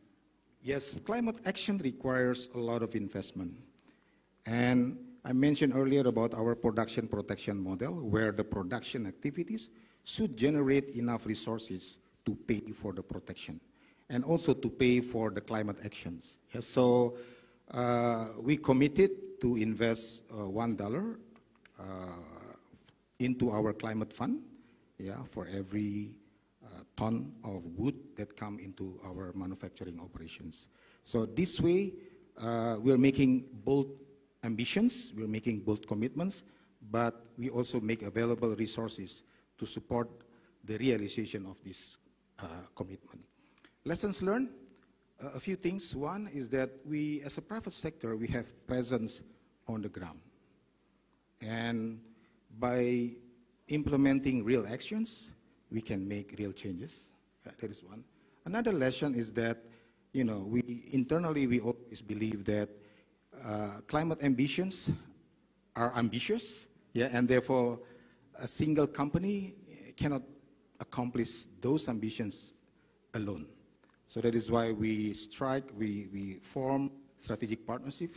Yes, climate action requires a lot of investment. And I mentioned earlier about our production protection model, where the production activities should generate enough resources to pay for the protection and also to pay for the climate actions. Yes, so we committed to invest $1 into our climate fund, yeah, for every ton of wood that come into our manufacturing operations. So this way, we're making bold ambitions, we're making bold commitments, but we also make available resources to support the realization of this commitment. Lessons learned, a few things. One is that we, as a private sector, we have presence on the ground. And by implementing real actions, we can make real changes. That is one. Another lesson is that, you know, internally we always believe that climate ambitions are ambitious, yeah, and therefore a single company cannot accomplish those ambitions alone. So that is why we form strategic partnership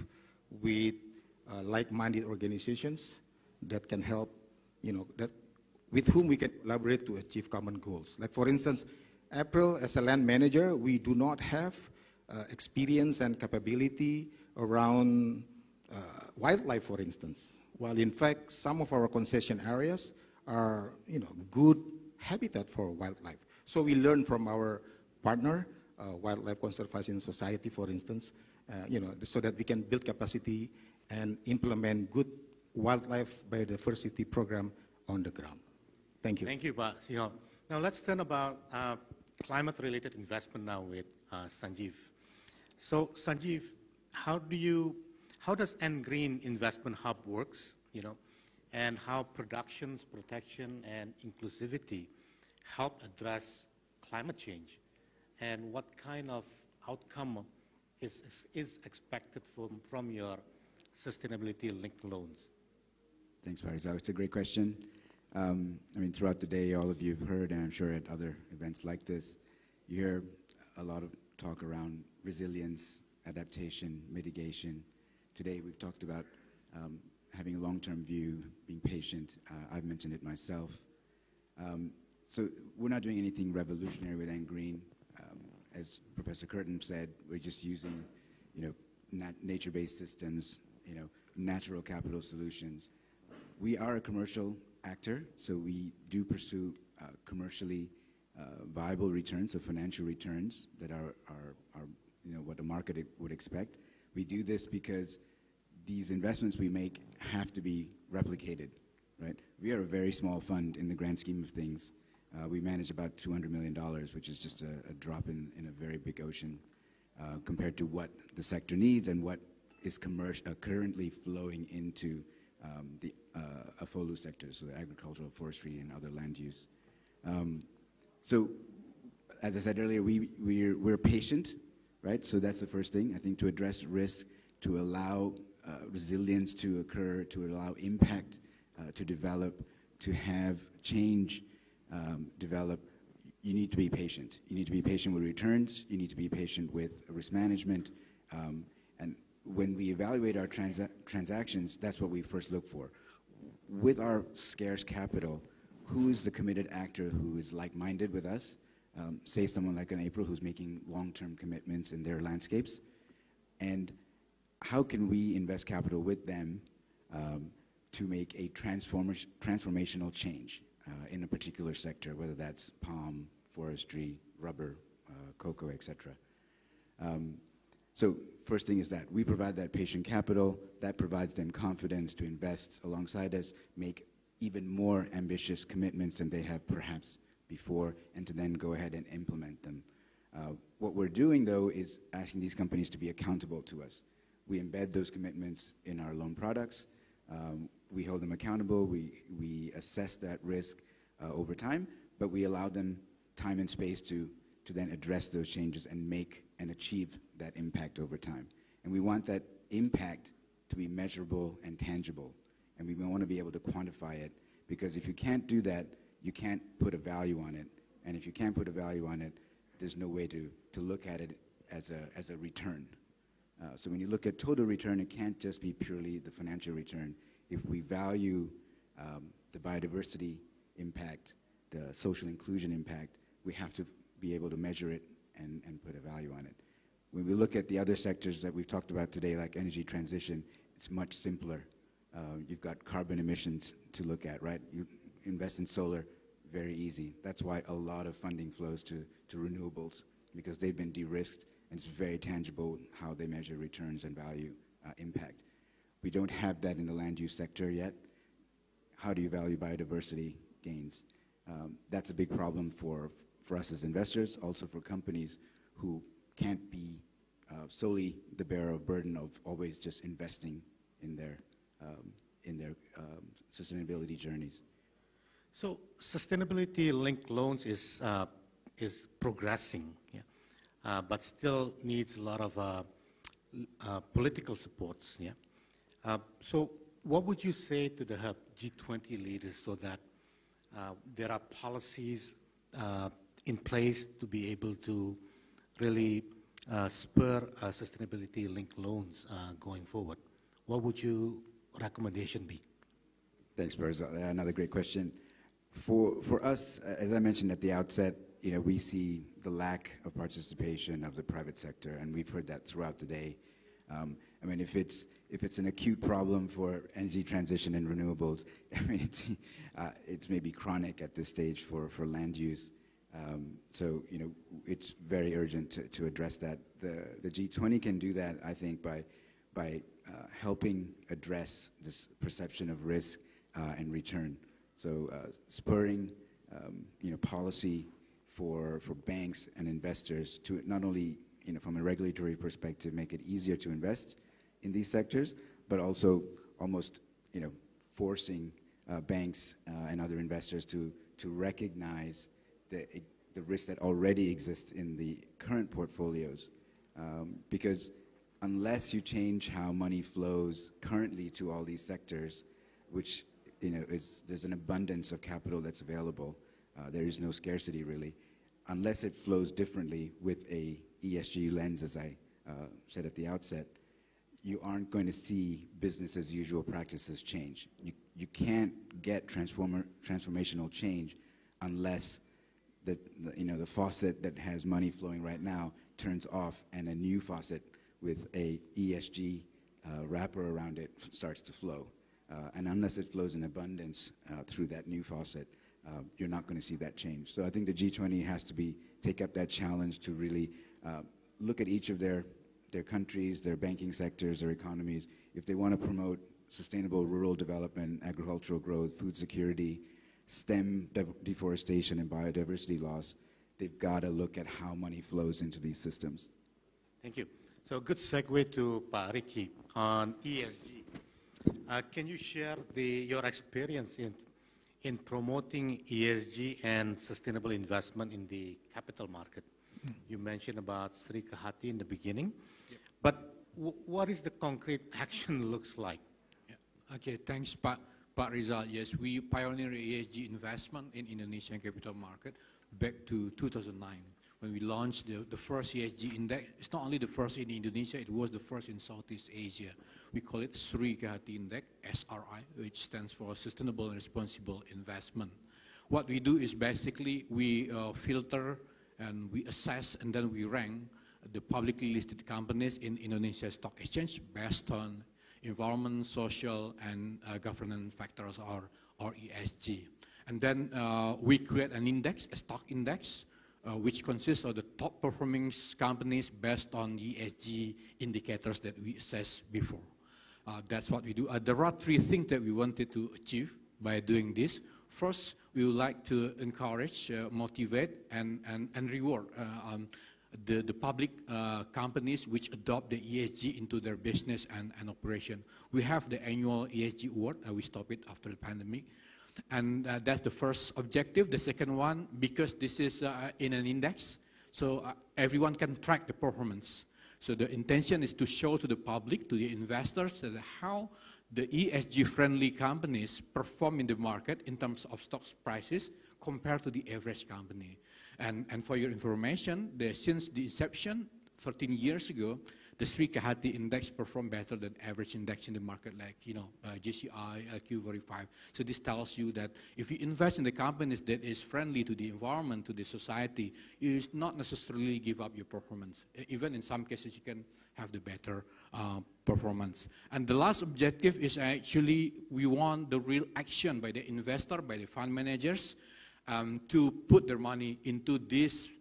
with like-minded organizations that can help, you know, with whom we can collaborate to achieve common goals. Like for instance, April, as a land manager, we do not have experience and capability around wildlife, for instance. While in fact, some of our concession areas are, you know, good habitat for wildlife. So we learn from our partner, Wildlife Conservation Society, for instance, you know, so that we can build capacity and implement good wildlife biodiversity program on the ground. Thank you. Thank you, Pak Sihol. Now let's turn about climate-related investment now with Sanjeev. So Sanjeev, how does NGreen Investment Hub works, you know, and how productions, protection, and inclusivity help address climate change? And what kind of outcome is expected from your sustainability-linked loans? Thanks, Farizal. It's a great question. I mean, throughout the day, all of you have heard, and I'm sure at other events like this, you hear a lot of talk around resilience, adaptation, mitigation. Today, we've talked about having a long-term view, being patient. I've mentioned it myself. So we're not doing anything revolutionary with NGreen. As Professor Curtin said, we're just using, you know, nature-based systems, you know, natural capital solutions. We are a commercial actor, so we do pursue commercially viable returns, so financial returns that are you know, what the market would expect. We do this because these investments we make have to be replicated, right? We are a very small fund in the grand scheme of things. We manage about $200 million, which is just a drop in a very big ocean compared to what the sector needs and what is currently flowing into the AFOLU sector, so the agricultural, forestry, and other land use. So, as I said earlier, we're patient, right? So that's the first thing. I think to address risk, to allow resilience to occur, to allow impact to develop, to have change develop, you need to be patient. You need to be patient with returns. You need to be patient with risk management. And when we evaluate our transactions, that's what we first look for. With our scarce capital, who is the committed actor who is like-minded with us? Say someone like an April who's making long-term commitments in their landscapes. And how can we invest capital with them to make a transformational change in a particular sector, whether that's palm, forestry, rubber, cocoa, etc. So first thing is that we provide that patient capital that provides them confidence to invest alongside us, make even more ambitious commitments than they have perhaps before, and to then go ahead and implement them. What we're doing, though, is asking these companies to be accountable to us. We embed those commitments in our loan products. We hold them accountable. We assess that risk over time, but we allow them time and space to then address those changes and make and achieve that impact over time. And we want that impact to be measurable and tangible. And we want to be able to quantify it, because if you can't do that, you can't put a value on it. And if you can't put a value on it, there's no way to look at it as a return. So when you look at total return, it can't just be purely the financial return. If we value the biodiversity impact, the social inclusion impact, we have to be able to measure it and put a value on it. When we look at the other sectors that we've talked about today, like energy transition, it's much simpler. You've got carbon emissions to look at, right? You invest in solar, very easy. That's why a lot of funding flows to renewables, because they've been de-risked and it's very tangible how they measure returns and value impact. We don't have that in the land use sector yet. How do you value biodiversity gains? That's a big problem for us as investors, also for companies who can't be solely the bearer of burden of always just investing in their sustainability journeys. So sustainability-linked loans is progressing, yeah, but still needs a lot of political supports. Yeah. So what would you say to the G20 leaders so that there are policies in place to be able to really spur sustainability-linked loans going forward? What would your recommendation be? Thanks, Farzal. Another great question. For us, as I mentioned at the outset, we see the lack of participation of the private sector, and we've heard that throughout the day. I mean, if it's an acute problem for energy transition and renewables, I mean, it's maybe chronic at this stage for land use. So, it's very urgent to address that. The G20 can do that, I think, by helping address this perception of risk and return. So, spurring, policy for banks and investors to not only, from a regulatory perspective, make it easier to invest in these sectors, but also almost, forcing banks and other investors to recognize the risk that already exists in the current portfolios. Because unless you change how money flows currently to all these sectors, which, there's an abundance of capital that's available, there is no scarcity really, unless it flows differently with a ESG lens, as I said at the outset, you aren't going to see business as usual practices change. You can't get transformational change unless the faucet that has money flowing right now turns off and a new faucet with a ESG wrapper around it starts to flow. And unless it flows in abundance through that new faucet, you're not going to see that change. So I think the G20 has to take up that challenge to really look at each of their countries, their banking sectors, their economies. If they want to promote sustainable rural development, agricultural growth, food security, stem deforestation and biodiversity loss, they've got to look at how money flows into these systems. Thank you. So a good segue to Pak Ricky on ESG. Can you share your experience in promoting ESG and sustainable investment in the capital market? You mentioned about Sri Kehati in the beginning, but what is the concrete action looks like? Yeah. Okay, thanks, Pak Rizal. Yes, we pioneered ESG investment in Indonesian capital market back to 2009 when we launched the first ESG index. It's not only the first in Indonesia, it was the first in Southeast Asia. We call it Sri Kehati Index, SRI, which stands for Sustainable and Responsible Investment. What we do is basically we filter and we assess and then we rank the publicly listed companies in Indonesia Stock Exchange based on environment, social, and governance factors, or ESG. And then we create an index, a stock index, which consists of the top performing companies based on ESG indicators that we assessed before. That's what we do. There are three things that we wanted to achieve by doing this. First, we would like to encourage, motivate, and reward the public companies which adopt the ESG into their business and operation. We have the annual ESG award. We stopped it after the pandemic. And that's the first objective. The second one, because this is in an index, so everyone can track the performance. So the intention is to show to the public, to the investors, how the ESG-friendly companies perform in the market in terms of stock prices compared to the average company. And for your information, since the inception, 13 years ago, the Sri Kehati Index performed better than average index in the market, like JCI, LQ45. So this tells you that if you invest in the companies that is friendly to the environment, to the society, you not necessarily give up your performance. Even in some cases, you can have the better performance. And the last objective is actually we want the real action by the investor, by the fund managers, to put their money into these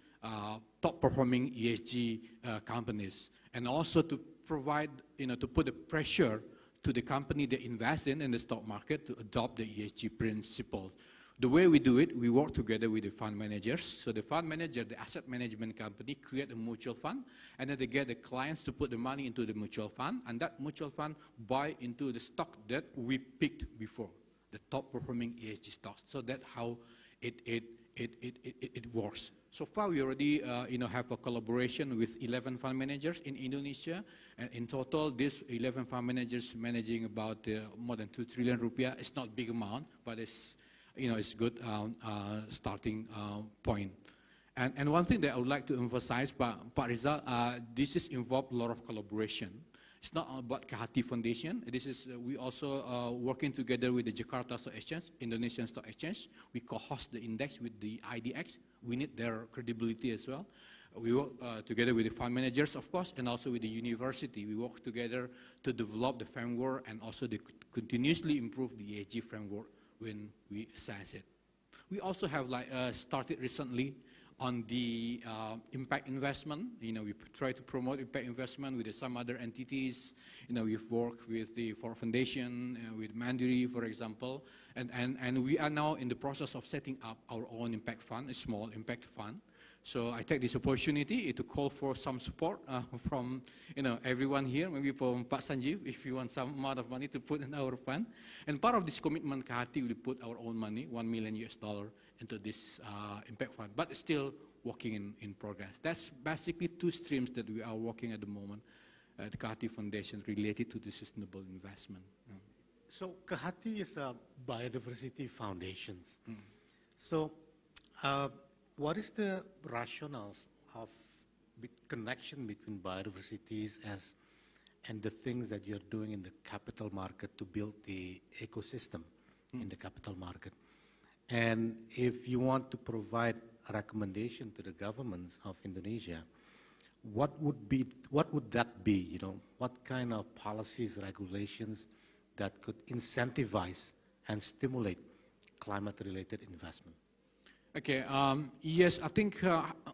top-performing ESG companies, and also to provide, to put the pressure to the company they invest in the stock market to adopt the ESG principles. The way we do it, we work together with the fund managers. So the fund manager, the asset management company, create a mutual fund, and then they get the clients to put the money into the mutual fund, and that mutual fund buy into the stock that we picked before, the top-performing ESG stocks. So that's how it works. So far, we already have a collaboration with 11 fund managers in Indonesia. And in total, these 11 fund managers managing about more than 2 trillion rupiah. It's not a big amount, but it's good starting point. And one thing that I would like to emphasize, Pak Rizal, this is involved a lot of collaboration. It's not about Kehati Foundation. This is we also working together with the Jakarta Stock Exchange, Indonesian Stock Exchange. We co-host the index with the IDX. We need their credibility as well. We work together with the fund managers, of course, and also with the university. We work together to develop the framework and also to continuously improve the ESG framework when we assess it. We also have started recently on the impact investment. We try to promote impact investment with some other entities. We've worked with the Ford Foundation, with Mandiri, for example, and we are now in the process of setting up our own impact fund, a small impact fund. So I take this opportunity to call for some support from everyone here, maybe from Pak Sanjeev, if you want some amount of money to put in our fund. And part of this commitment, Kehati will put our own money, $1 million into this impact fund, but it's still working in progress. That's basically two streams that we are working at the moment at the Kehati Foundation related to the sustainable investment. So Kehati is a biodiversity foundation. So what is the rationale of connection between biodiversities and the things that you're doing in the capital market to build the ecosystem in the capital market? And if you want to provide a recommendation to the governments of Indonesia, what would that be? What kind of policies, regulations that could incentivize and stimulate climate-related investment? Okay, yes, I think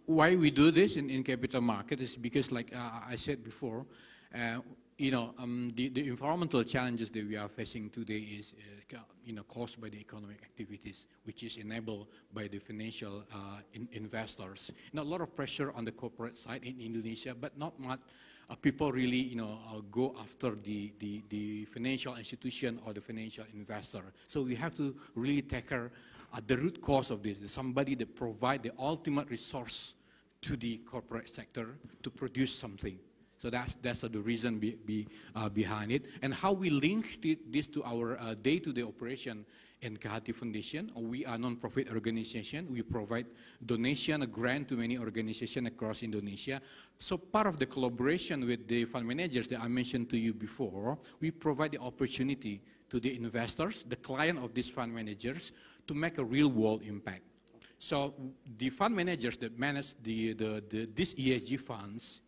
why we do this in capital market is because, like I said before, the environmental challenges that we are facing today is, caused by the economic activities, which is enabled by the financial investors. A lot of pressure on the corporate side in Indonesia, but not much people really, go after the financial institution or the financial investor. So we have to really tackle the root cause of this, somebody that provide the ultimate resource to the corporate sector to produce something. So that's the reason behind it. And how we link this to our day-to-day operation in Kehati Foundation. We are a non-profit organization. We provide donation, a grant to many organizations across Indonesia. So part of the collaboration with the fund managers that I mentioned to you before, we provide the opportunity to the investors, the client of these fund managers, to make a real-world impact. So the fund managers that manage these ESG funds,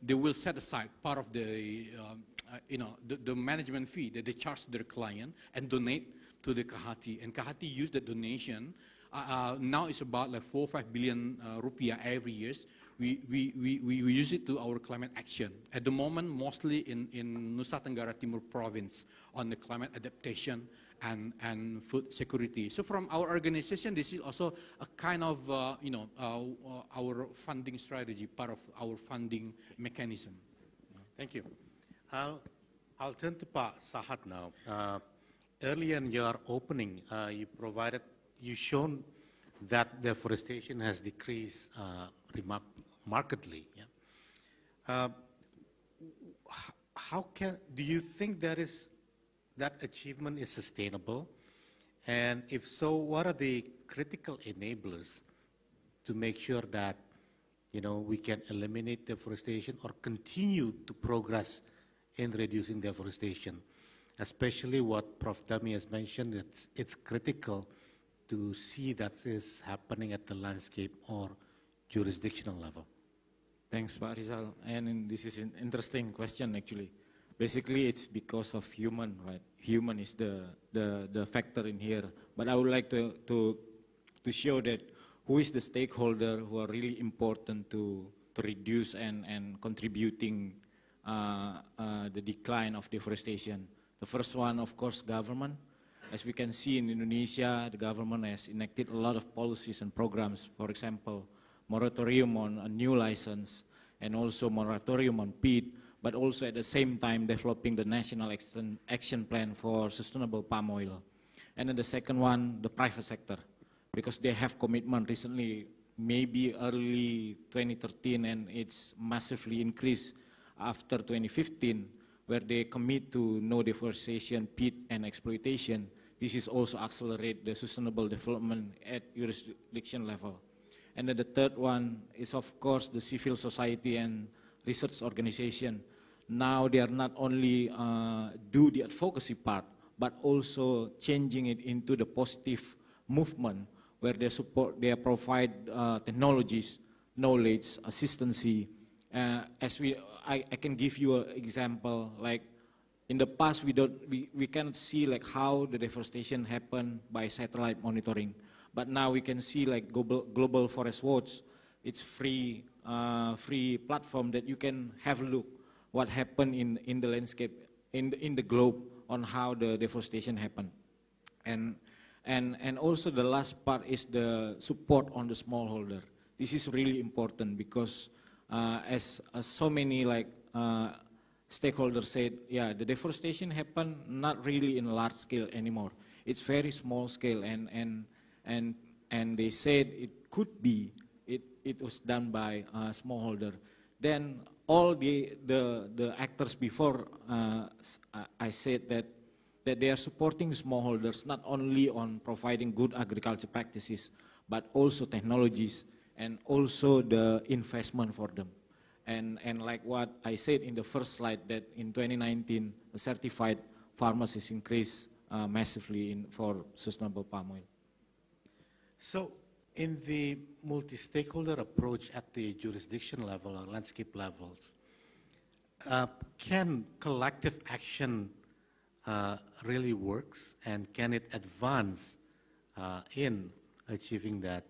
they will set aside part of the management fee that they charge to their client and donate to the Kehati. And Kehati use the donation. Now it's about like 4 or 5 billion rupiah every year. We use it to our climate action. At the moment, mostly in Nusa Tenggara Timur province on the climate adaptation and food security. So from our organization, this is also a kind of, our funding strategy, part of our funding mechanism. Thank you. I'll turn to Pak Sahat now. Earlier in your opening, you shown that deforestation has decreased markedly. Yeah? Do you think that achievement is sustainable? And if so, what are the critical enablers to make sure that we can eliminate deforestation or continue to progress in reducing deforestation? Especially what Prof. Dhami has mentioned, it's critical to see that is happening at the landscape or jurisdictional level. Thanks, Pak Rizal. And this is an interesting question, actually. Basically, it's because of human, right? Human is the factor in here. But I would like to show that who is the stakeholder who are really important to reduce and contributing the decline of deforestation. The first one, of course, government. As we can see in Indonesia, the government has enacted a lot of policies and programs. For example, moratorium on a new license and also moratorium on peat, but also at the same time developing the National Action Plan for Sustainable Palm Oil. And then the second one, the private sector, because they have commitment recently, maybe early 2013, and it's massively increased after 2015, where they commit to no deforestation, peat, and exploitation. This is also accelerate the sustainable development at jurisdiction level. And then the third one is, of course, the civil society and research organization. Now they are not only do the advocacy part, but also changing it into the positive movement where they support, they provide technologies, knowledge, assistance. I can give you an example, like in the past we cannot see like how the deforestation happened by satellite monitoring, but now we can see like Global Forest Watch. It's free platform that you can have a look what happened in the landscape, in the globe, on how the deforestation happened. And also the last part is the support on the smallholder. This is really important because as so many like stakeholders said, yeah, the deforestation happened not really in large scale anymore. It's very small scale, and they said it could be, it was done by smallholder. Then all the actors before I said that they are supporting smallholders not only on providing good agriculture practices, but also technologies and also the investment for them. And like what I said in the first slide, that in 2019, the certified farmers is increased massively for sustainable palm oil. So in the multi-stakeholder approach at the jurisdiction level or landscape levels, can collective action really works, and can it advance in achieving that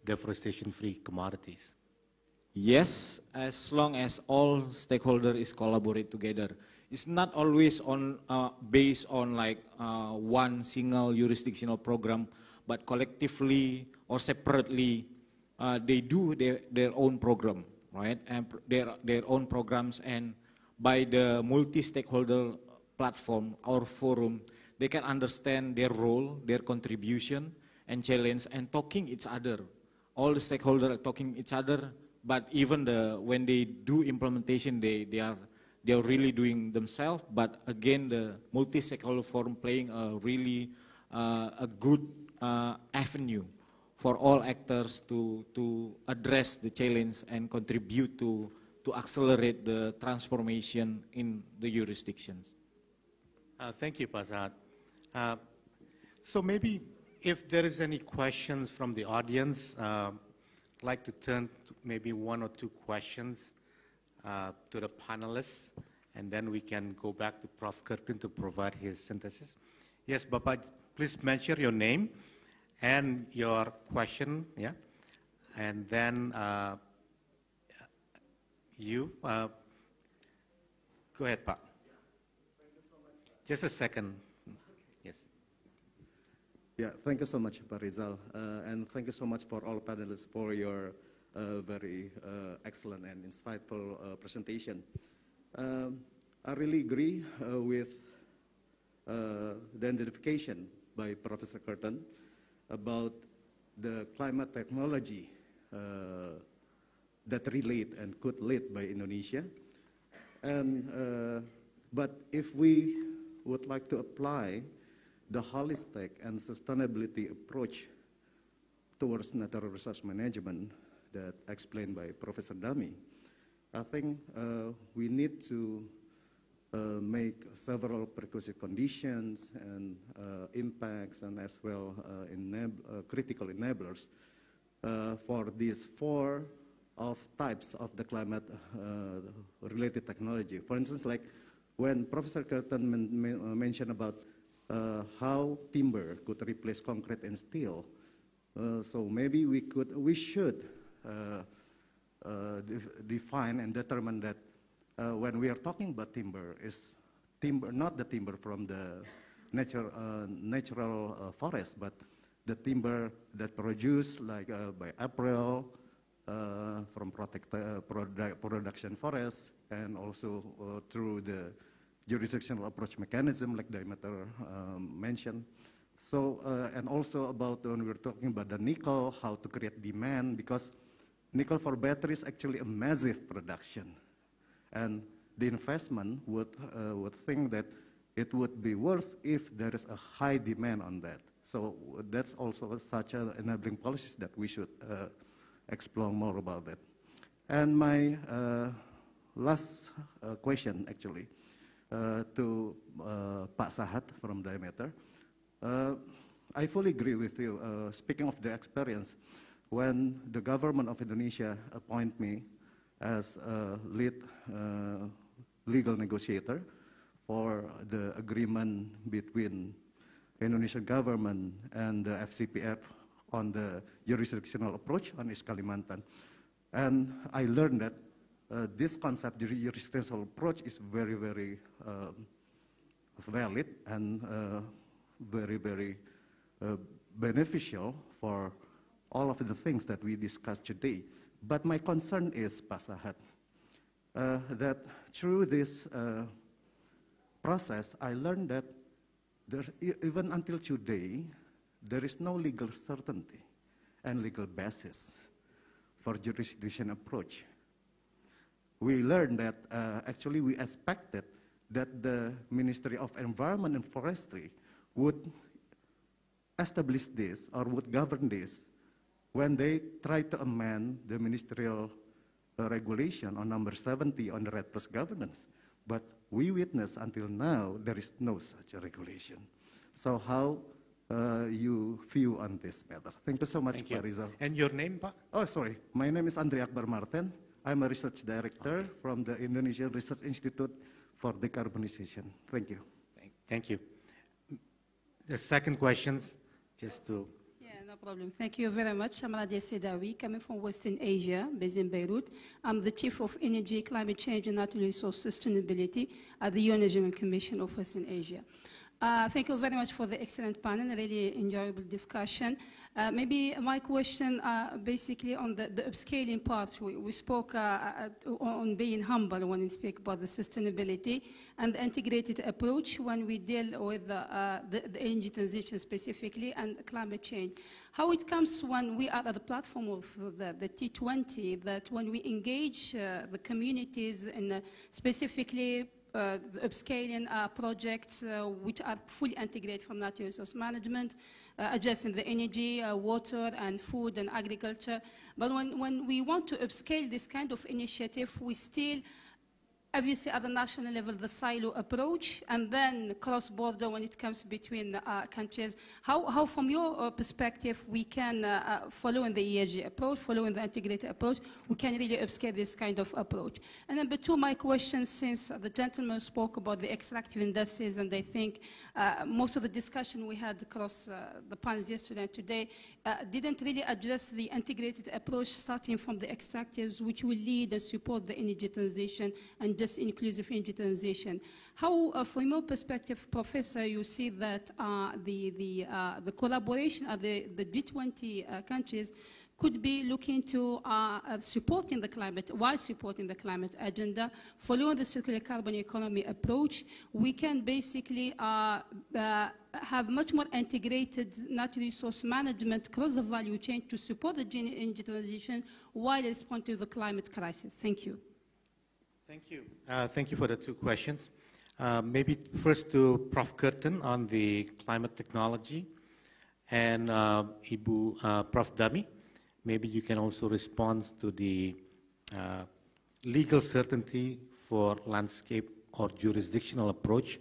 deforestation-free commodities? Yes, as long as all stakeholders is collaborate together. It's not always on based on like one single jurisdictional program, but collectively or separately, they do their own program, right? And their own programs, and by the multi-stakeholder platform or forum, they can understand their role, their contribution, and challenge, and talking each other. All the stakeholders are talking each other, but even when they do implementation, they are really doing themselves. But again, the multi-stakeholder forum playing a really a good avenue for all actors to address the challenge and contribute to accelerate the transformation in the jurisdictions. Thank you, Pak Saad. So maybe if there is any questions from the audience, I'd like to turn to maybe one or two questions to the panelists, and then we can go back to Prof. Kirtin to provide his synthesis. Yes, Bapak, please mention your name and your question, yeah? And then you, go ahead, Pak. Just a second, yes. Yeah, thank you so much, Pak Rizal, and thank you so much for all panelists for your very excellent and insightful presentation. I really agree with the identification by Professor Kirtin about the climate technology that relate and could lead by Indonesia. And but if we would like to apply the holistic and sustainability approach towards natural resource management that explained by Professor Dami, I think we need to make several prerequisite conditions and impacts, and as well critical enablers for these four types of the climate related technology. For instance, like when Professor Kirtin mentioned about how timber could replace concrete and steel, So maybe we should define and determine that when we are talking about timber, is timber not the timber from the natural forest, but the timber that produced like by April from production forests, and also through the jurisdictional approach mechanism like Diameter mentioned. So, and also about when we're talking about the nickel, how to create demand, because nickel for batteries is actually a massive production. And the investment would think that it would be worth if there is a high demand on that. So that's also such an enabling policies that we should explore more about that. And my last question, actually, to Pak Sahat from Diameter. I fully agree with you. Speaking of the experience, when the government of Indonesia appointed me as a lead legal negotiator for the agreement between the Indonesian government and the FCPF on the jurisdictional approach on East Kalimantan. And I learned that this concept, the jurisdictional approach, is very, very valid and very, very beneficial for all of the things that we discussed today. But my concern is, Pak Sahat, that through this process, I learned that even until today, there is no legal certainty and legal basis for jurisdiction approach. We learned that actually we expected that the Ministry of Environment and Forestry would establish this or would govern this when they tried to amend the ministerial regulation on number 70 on the REDD+ governance. But we witness until now there is no such a regulation. So how you view on this matter? Thank you so much, Pak Rizal. And your name, Pak? Oh, sorry. My name is Andre Akbar Marten. I'm a research director from the Indonesian Research Institute for Decarbonization. Thank you. Thank you. The second questions, just to... Yeah, no problem. Thank you very much. I'm Radia Sedawi, coming from Western Asia, based in Beirut. I'm the Chief of Energy, Climate Change and Natural Resource Sustainability at the UN General Commission of Western Asia. Thank you very much for the excellent panel, a really enjoyable discussion. Maybe my question basically on the upscaling part. We spoke on being humble when we speak about the sustainability and the integrated approach when we deal with the energy transition specifically and climate change. How it comes when we are at the platform of the T20, that when we engage the communities in specifically the upscaling projects which are fully integrated from natural resource management, addressing the energy, water, and food and agriculture. But when we want to upscale this kind of initiative, we still, obviously at the national level, the silo approach, and then cross-border when it comes between countries. How from your perspective, we can, following the ESG approach, following the integrated approach, we can really upscale this kind of approach? And number two, my question, since the gentleman spoke about the extractive industries, and I think most of the discussion we had across the panels yesterday and today didn't really address the integrated approach starting from the extractives, which will lead and support the energy transition and just inclusive energy transition. How, from your perspective, Professor, you see that the collaboration of the G20 countries could be looking to supporting the climate, while supporting the climate agenda, following the circular carbon economy approach, we can basically have much more integrated natural resource management across the value chain to support the energy transition while responding to the climate crisis. Thank you. Thank you. Thank you for the two questions. Maybe first to Prof. Curtin on the climate technology, and Prof. Dami, maybe you can also respond to the legal certainty for landscape or jurisdictional approach,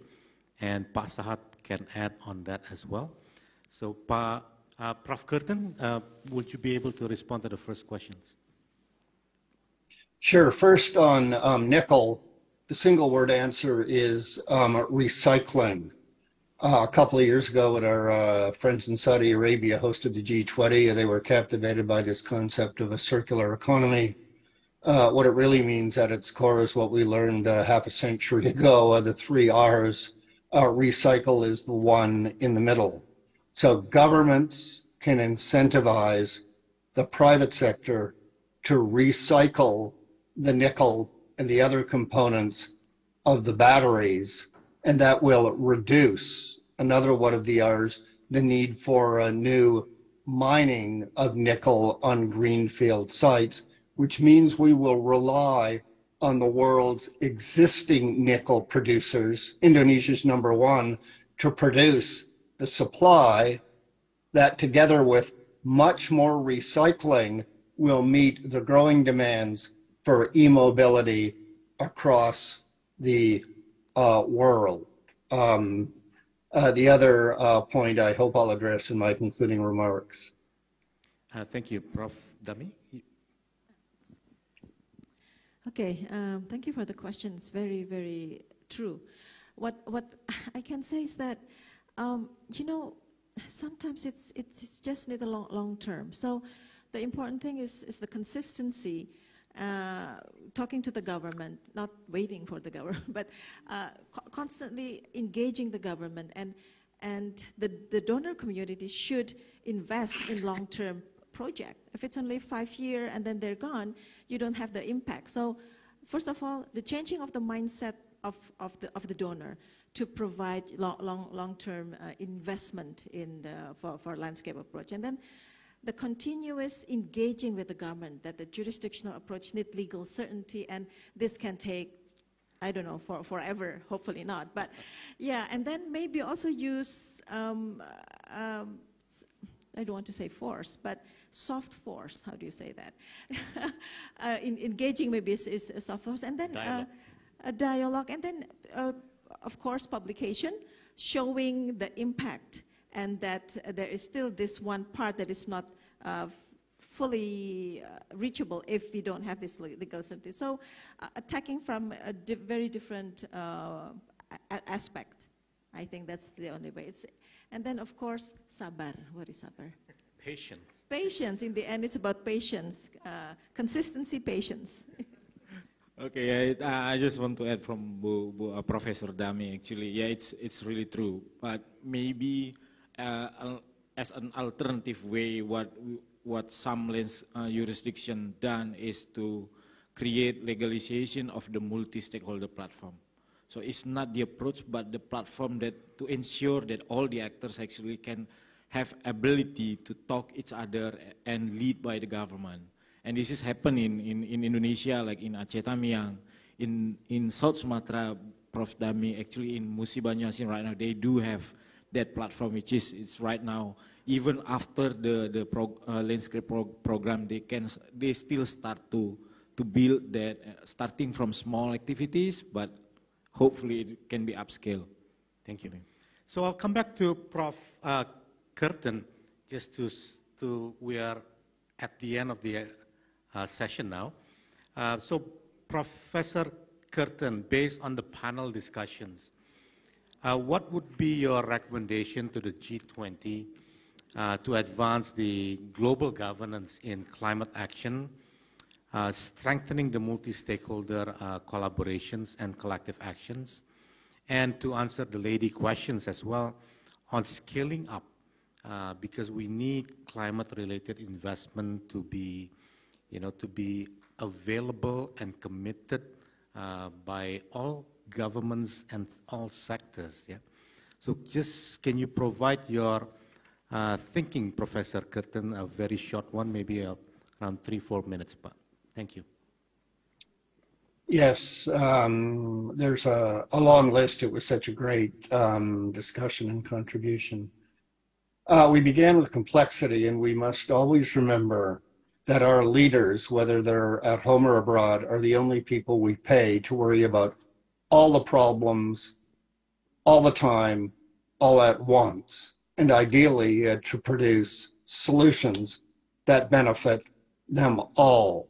and Pak Sahat can add on that as well. So, Prof. Curtin, would you be able to respond to the first questions? Sure. First on nickel, the single word answer is recycling. A couple of years ago when our friends in Saudi Arabia hosted the G20, they were captivated by this concept of a circular economy. What it really means at its core is what we learned half a century ago, the 3 R's. Recycle is the one in the middle. So governments can incentivize the private sector to recycle the nickel and the other components of the batteries, and that will reduce, another one of the R's, the need for a new mining of nickel on greenfield sites, which means we will rely on the world's existing nickel producers, Indonesia's #1, to produce the supply that, together with much more recycling, will meet the growing demands for e-mobility across the world. The other point I hope I'll address in my concluding remarks. Thank you, Prof. Dami. Okay, thank you for the questions. Very, very true. What I can say is that, you know, sometimes it's just need a long term. So the important thing is the consistency, talking to the government, not waiting for the government, but constantly engaging the government, and the donor community should invest in long-term project. If it's only 5 years and then they're gone, you don't have the impact. So first of all, the changing of the mindset of the donor to provide long-term investment in for landscape approach. And then the continuous engaging with the government, that the jurisdictional approach needs legal certainty, and this can take, I don't know, forever, hopefully not. But yeah, and then maybe also use, I don't want to say force, but soft force, how do you say that? Engaging maybe is a soft force, and then a dialogue, and then of course publication, showing the impact, and that there is still this one part that is not fully reachable if we don't have this legal certainty. So attacking from a very different aspect, I think that's the only way. And then of course, sabar. What is sabar? Patience. Patience. In the end, it's about patience, consistency, patience. Okay, I just want to add from Professor Dami. Actually, yeah, it's really true. But maybe as an alternative way, what some jurisdiction done is to create legalization of the multi-stakeholder platform. So it's not the approach, but the platform that to ensure that all the actors actually can have ability to talk each other and lead by the government. And this is happening in Indonesia, like in Aceh Tamiang, in South Sumatra, Prof. Dami, actually in Musi Banyuasin right now, they do have that platform, which is it's right now, even after the landscape program, they still start to build that, starting from small activities, but hopefully it can be upscale. Thank you. So I'll come back to Prof. Curtin, just we are at the end of the session now. So Professor Curtin, based on the panel discussions, what would be your recommendation to the G20 to advance the global governance in climate action, strengthening the multi-stakeholder collaborations and collective actions, and to answer the lady questions as well on scaling up, because we need climate-related investment to be, to be available and committed by all governments and all sectors. Yeah. So just can you provide your thinking, Professor Curtin, a very short one, maybe around 3-4 minutes, but thank you. Yes, there's a long list. It was such a great discussion and contribution. We began with complexity, and we must always remember that our leaders, whether they're at home or abroad, are the only people we pay to worry about all the problems, all the time, all at once, and ideally to produce solutions that benefit them all.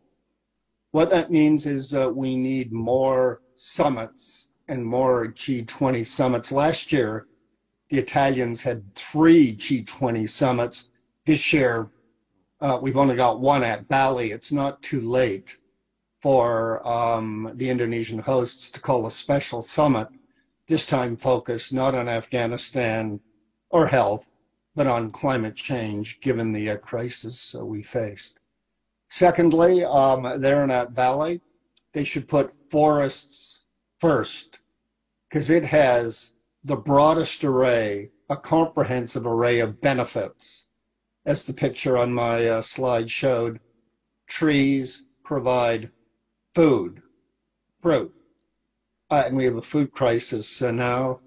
What that means is we need more summits and more G20 summits. Last year, The Italians had 3 G20 summits. This year, we've only got one at Bali. It's not too late for the Indonesian hosts to call a special summit, this time focused not on Afghanistan or health, but on climate change, given the crisis we faced. Secondly, there in at Bali, they should put forests first, because it has the broadest array, a comprehensive array of benefits. As the picture on my slide showed, trees provide food, fruit, and we have a food crisis now,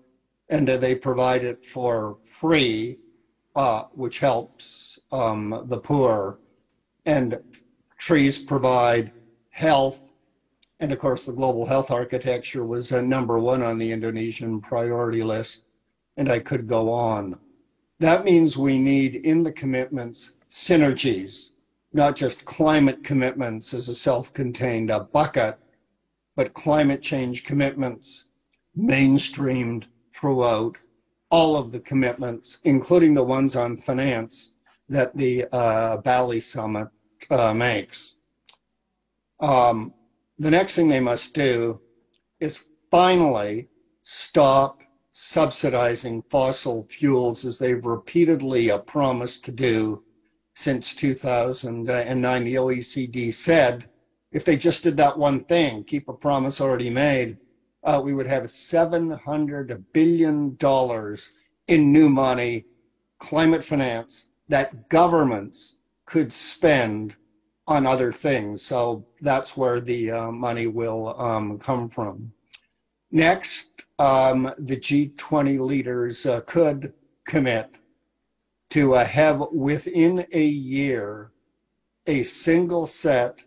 and they provide it for free, which helps the poor, and trees provide health, and of course the global health architecture was number 1 on the Indonesian priority list, and I could go on. That means we need in the commitments synergies, not just climate commitments as a self-contained bucket, but climate change commitments mainstreamed throughout all of the commitments, including the ones on finance that the Bali Summit makes. The next thing they must do is finally stop subsidizing fossil fuels as they've repeatedly promised to do since 2009. The OECD said if they just did that one thing, keep a promise already made, we would have $700 billion in new money, climate finance, that governments could spend on other things. So that's where the money will come from. Next, the G20 leaders could commit to have within a year a single set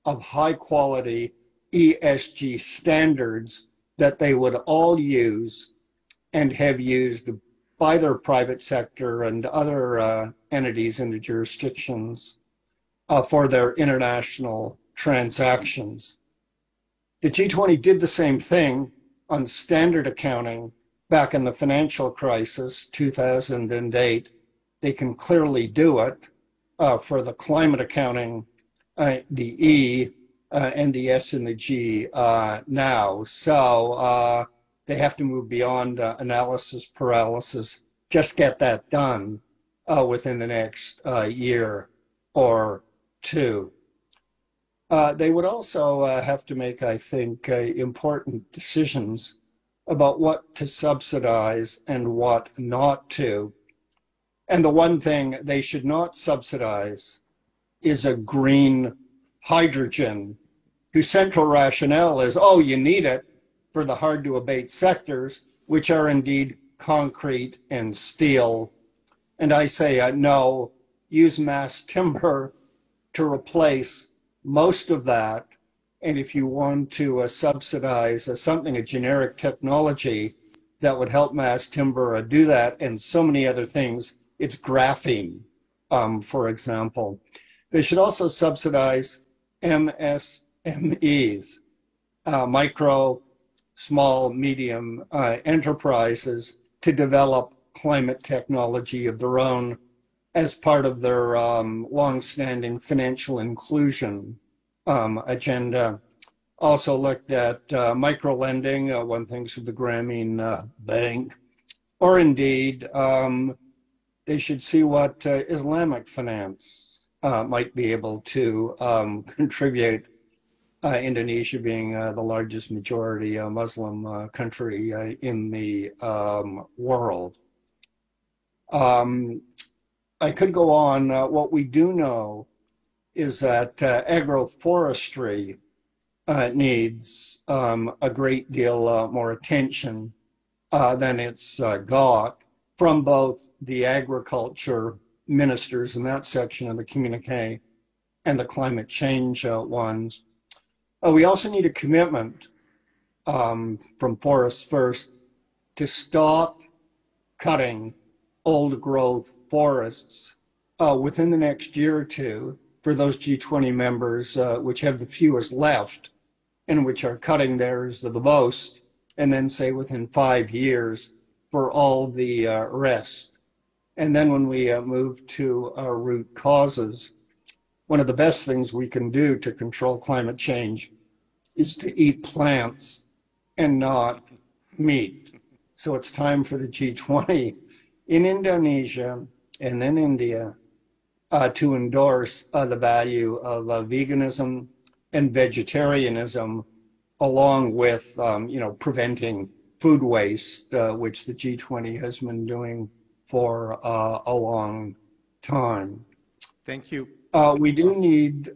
of high quality ESG standards that they would all use and have used by their private sector and other entities in the jurisdictions for their international transactions. The G20 did the same thing on standard accounting back in the financial crisis, 2008. They can clearly do it for the climate accounting, the E and the S and the G now. So they have to move beyond analysis paralysis. Just get that done within the next year or two. They would also have to make, I think, important decisions about what to subsidize and what not to. And the one thing they should not subsidize is a green hydrogen, whose central rationale is, oh, you need it for the hard to abate sectors, which are indeed concrete and steel. And I say, no, use mass timber to replace most of that. And if you want to subsidize something, a generic technology that would help mass timber do that and so many other things, it's graphene, for example. They should also subsidize MSMEs, micro, small, medium enterprises, to develop climate technology of their own as part of their long-standing financial inclusion agenda. Also looked at micro-lending, one thinks of the Grameen Bank, or indeed, they should see what Islamic finance might be able to contribute, Indonesia being the largest majority Muslim country in the world. I could go on. What we do know is that agroforestry needs a great deal more attention than it's got from both the agriculture ministers in that section of the communique and the climate change ones. We also need a commitment from Forests First to stop cutting old growth forests within the next year or two for those G20 members which have the fewest left and which are cutting theirs the most, and then say within 5 years, for all the rest. And then when we move to root causes, one of the best things we can do to control climate change is to eat plants and not meat. So it's time for the G20 in Indonesia and then India to endorse the value of veganism and vegetarianism, along with preventing food waste, which the G20 has been doing for a long time. Thank you. We do need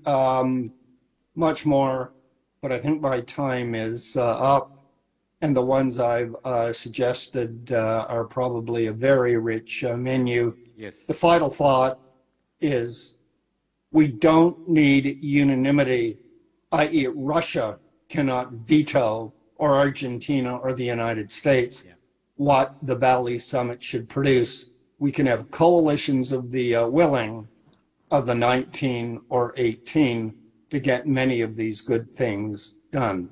much more, but I think my time is up, and the ones I've suggested are probably a very rich menu. Yes. The final thought is we don't need unanimity, i.e. Russia cannot veto, or Argentina or the United States, what the Bali Summit should produce. We can have coalitions of the willing, of the 19 or 18, to get many of these good things done.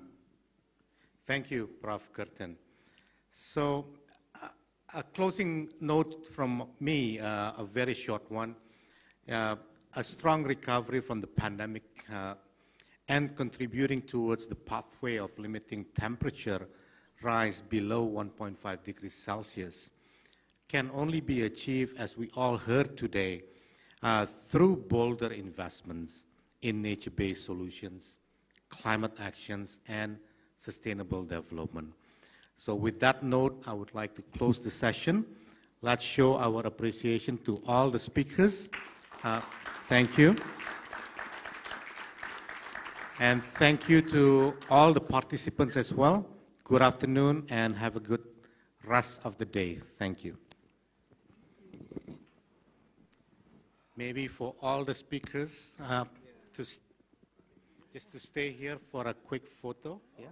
Thank you, Prof. Curtin. So a closing note from me, a very short one. A strong recovery from the pandemic and contributing towards the pathway of limiting temperature rise below 1.5 degrees Celsius can only be achieved, as we all heard today, through bolder investments in nature-based solutions, climate actions, and sustainable development. So with that note, I would like to close the session. Let's show our appreciation to all the speakers. Thank you. And thank you to all the participants as well. Good afternoon and have a good rest of the day. Thank you. Maybe for all the speakers, just to stay here for a quick photo. Yeah.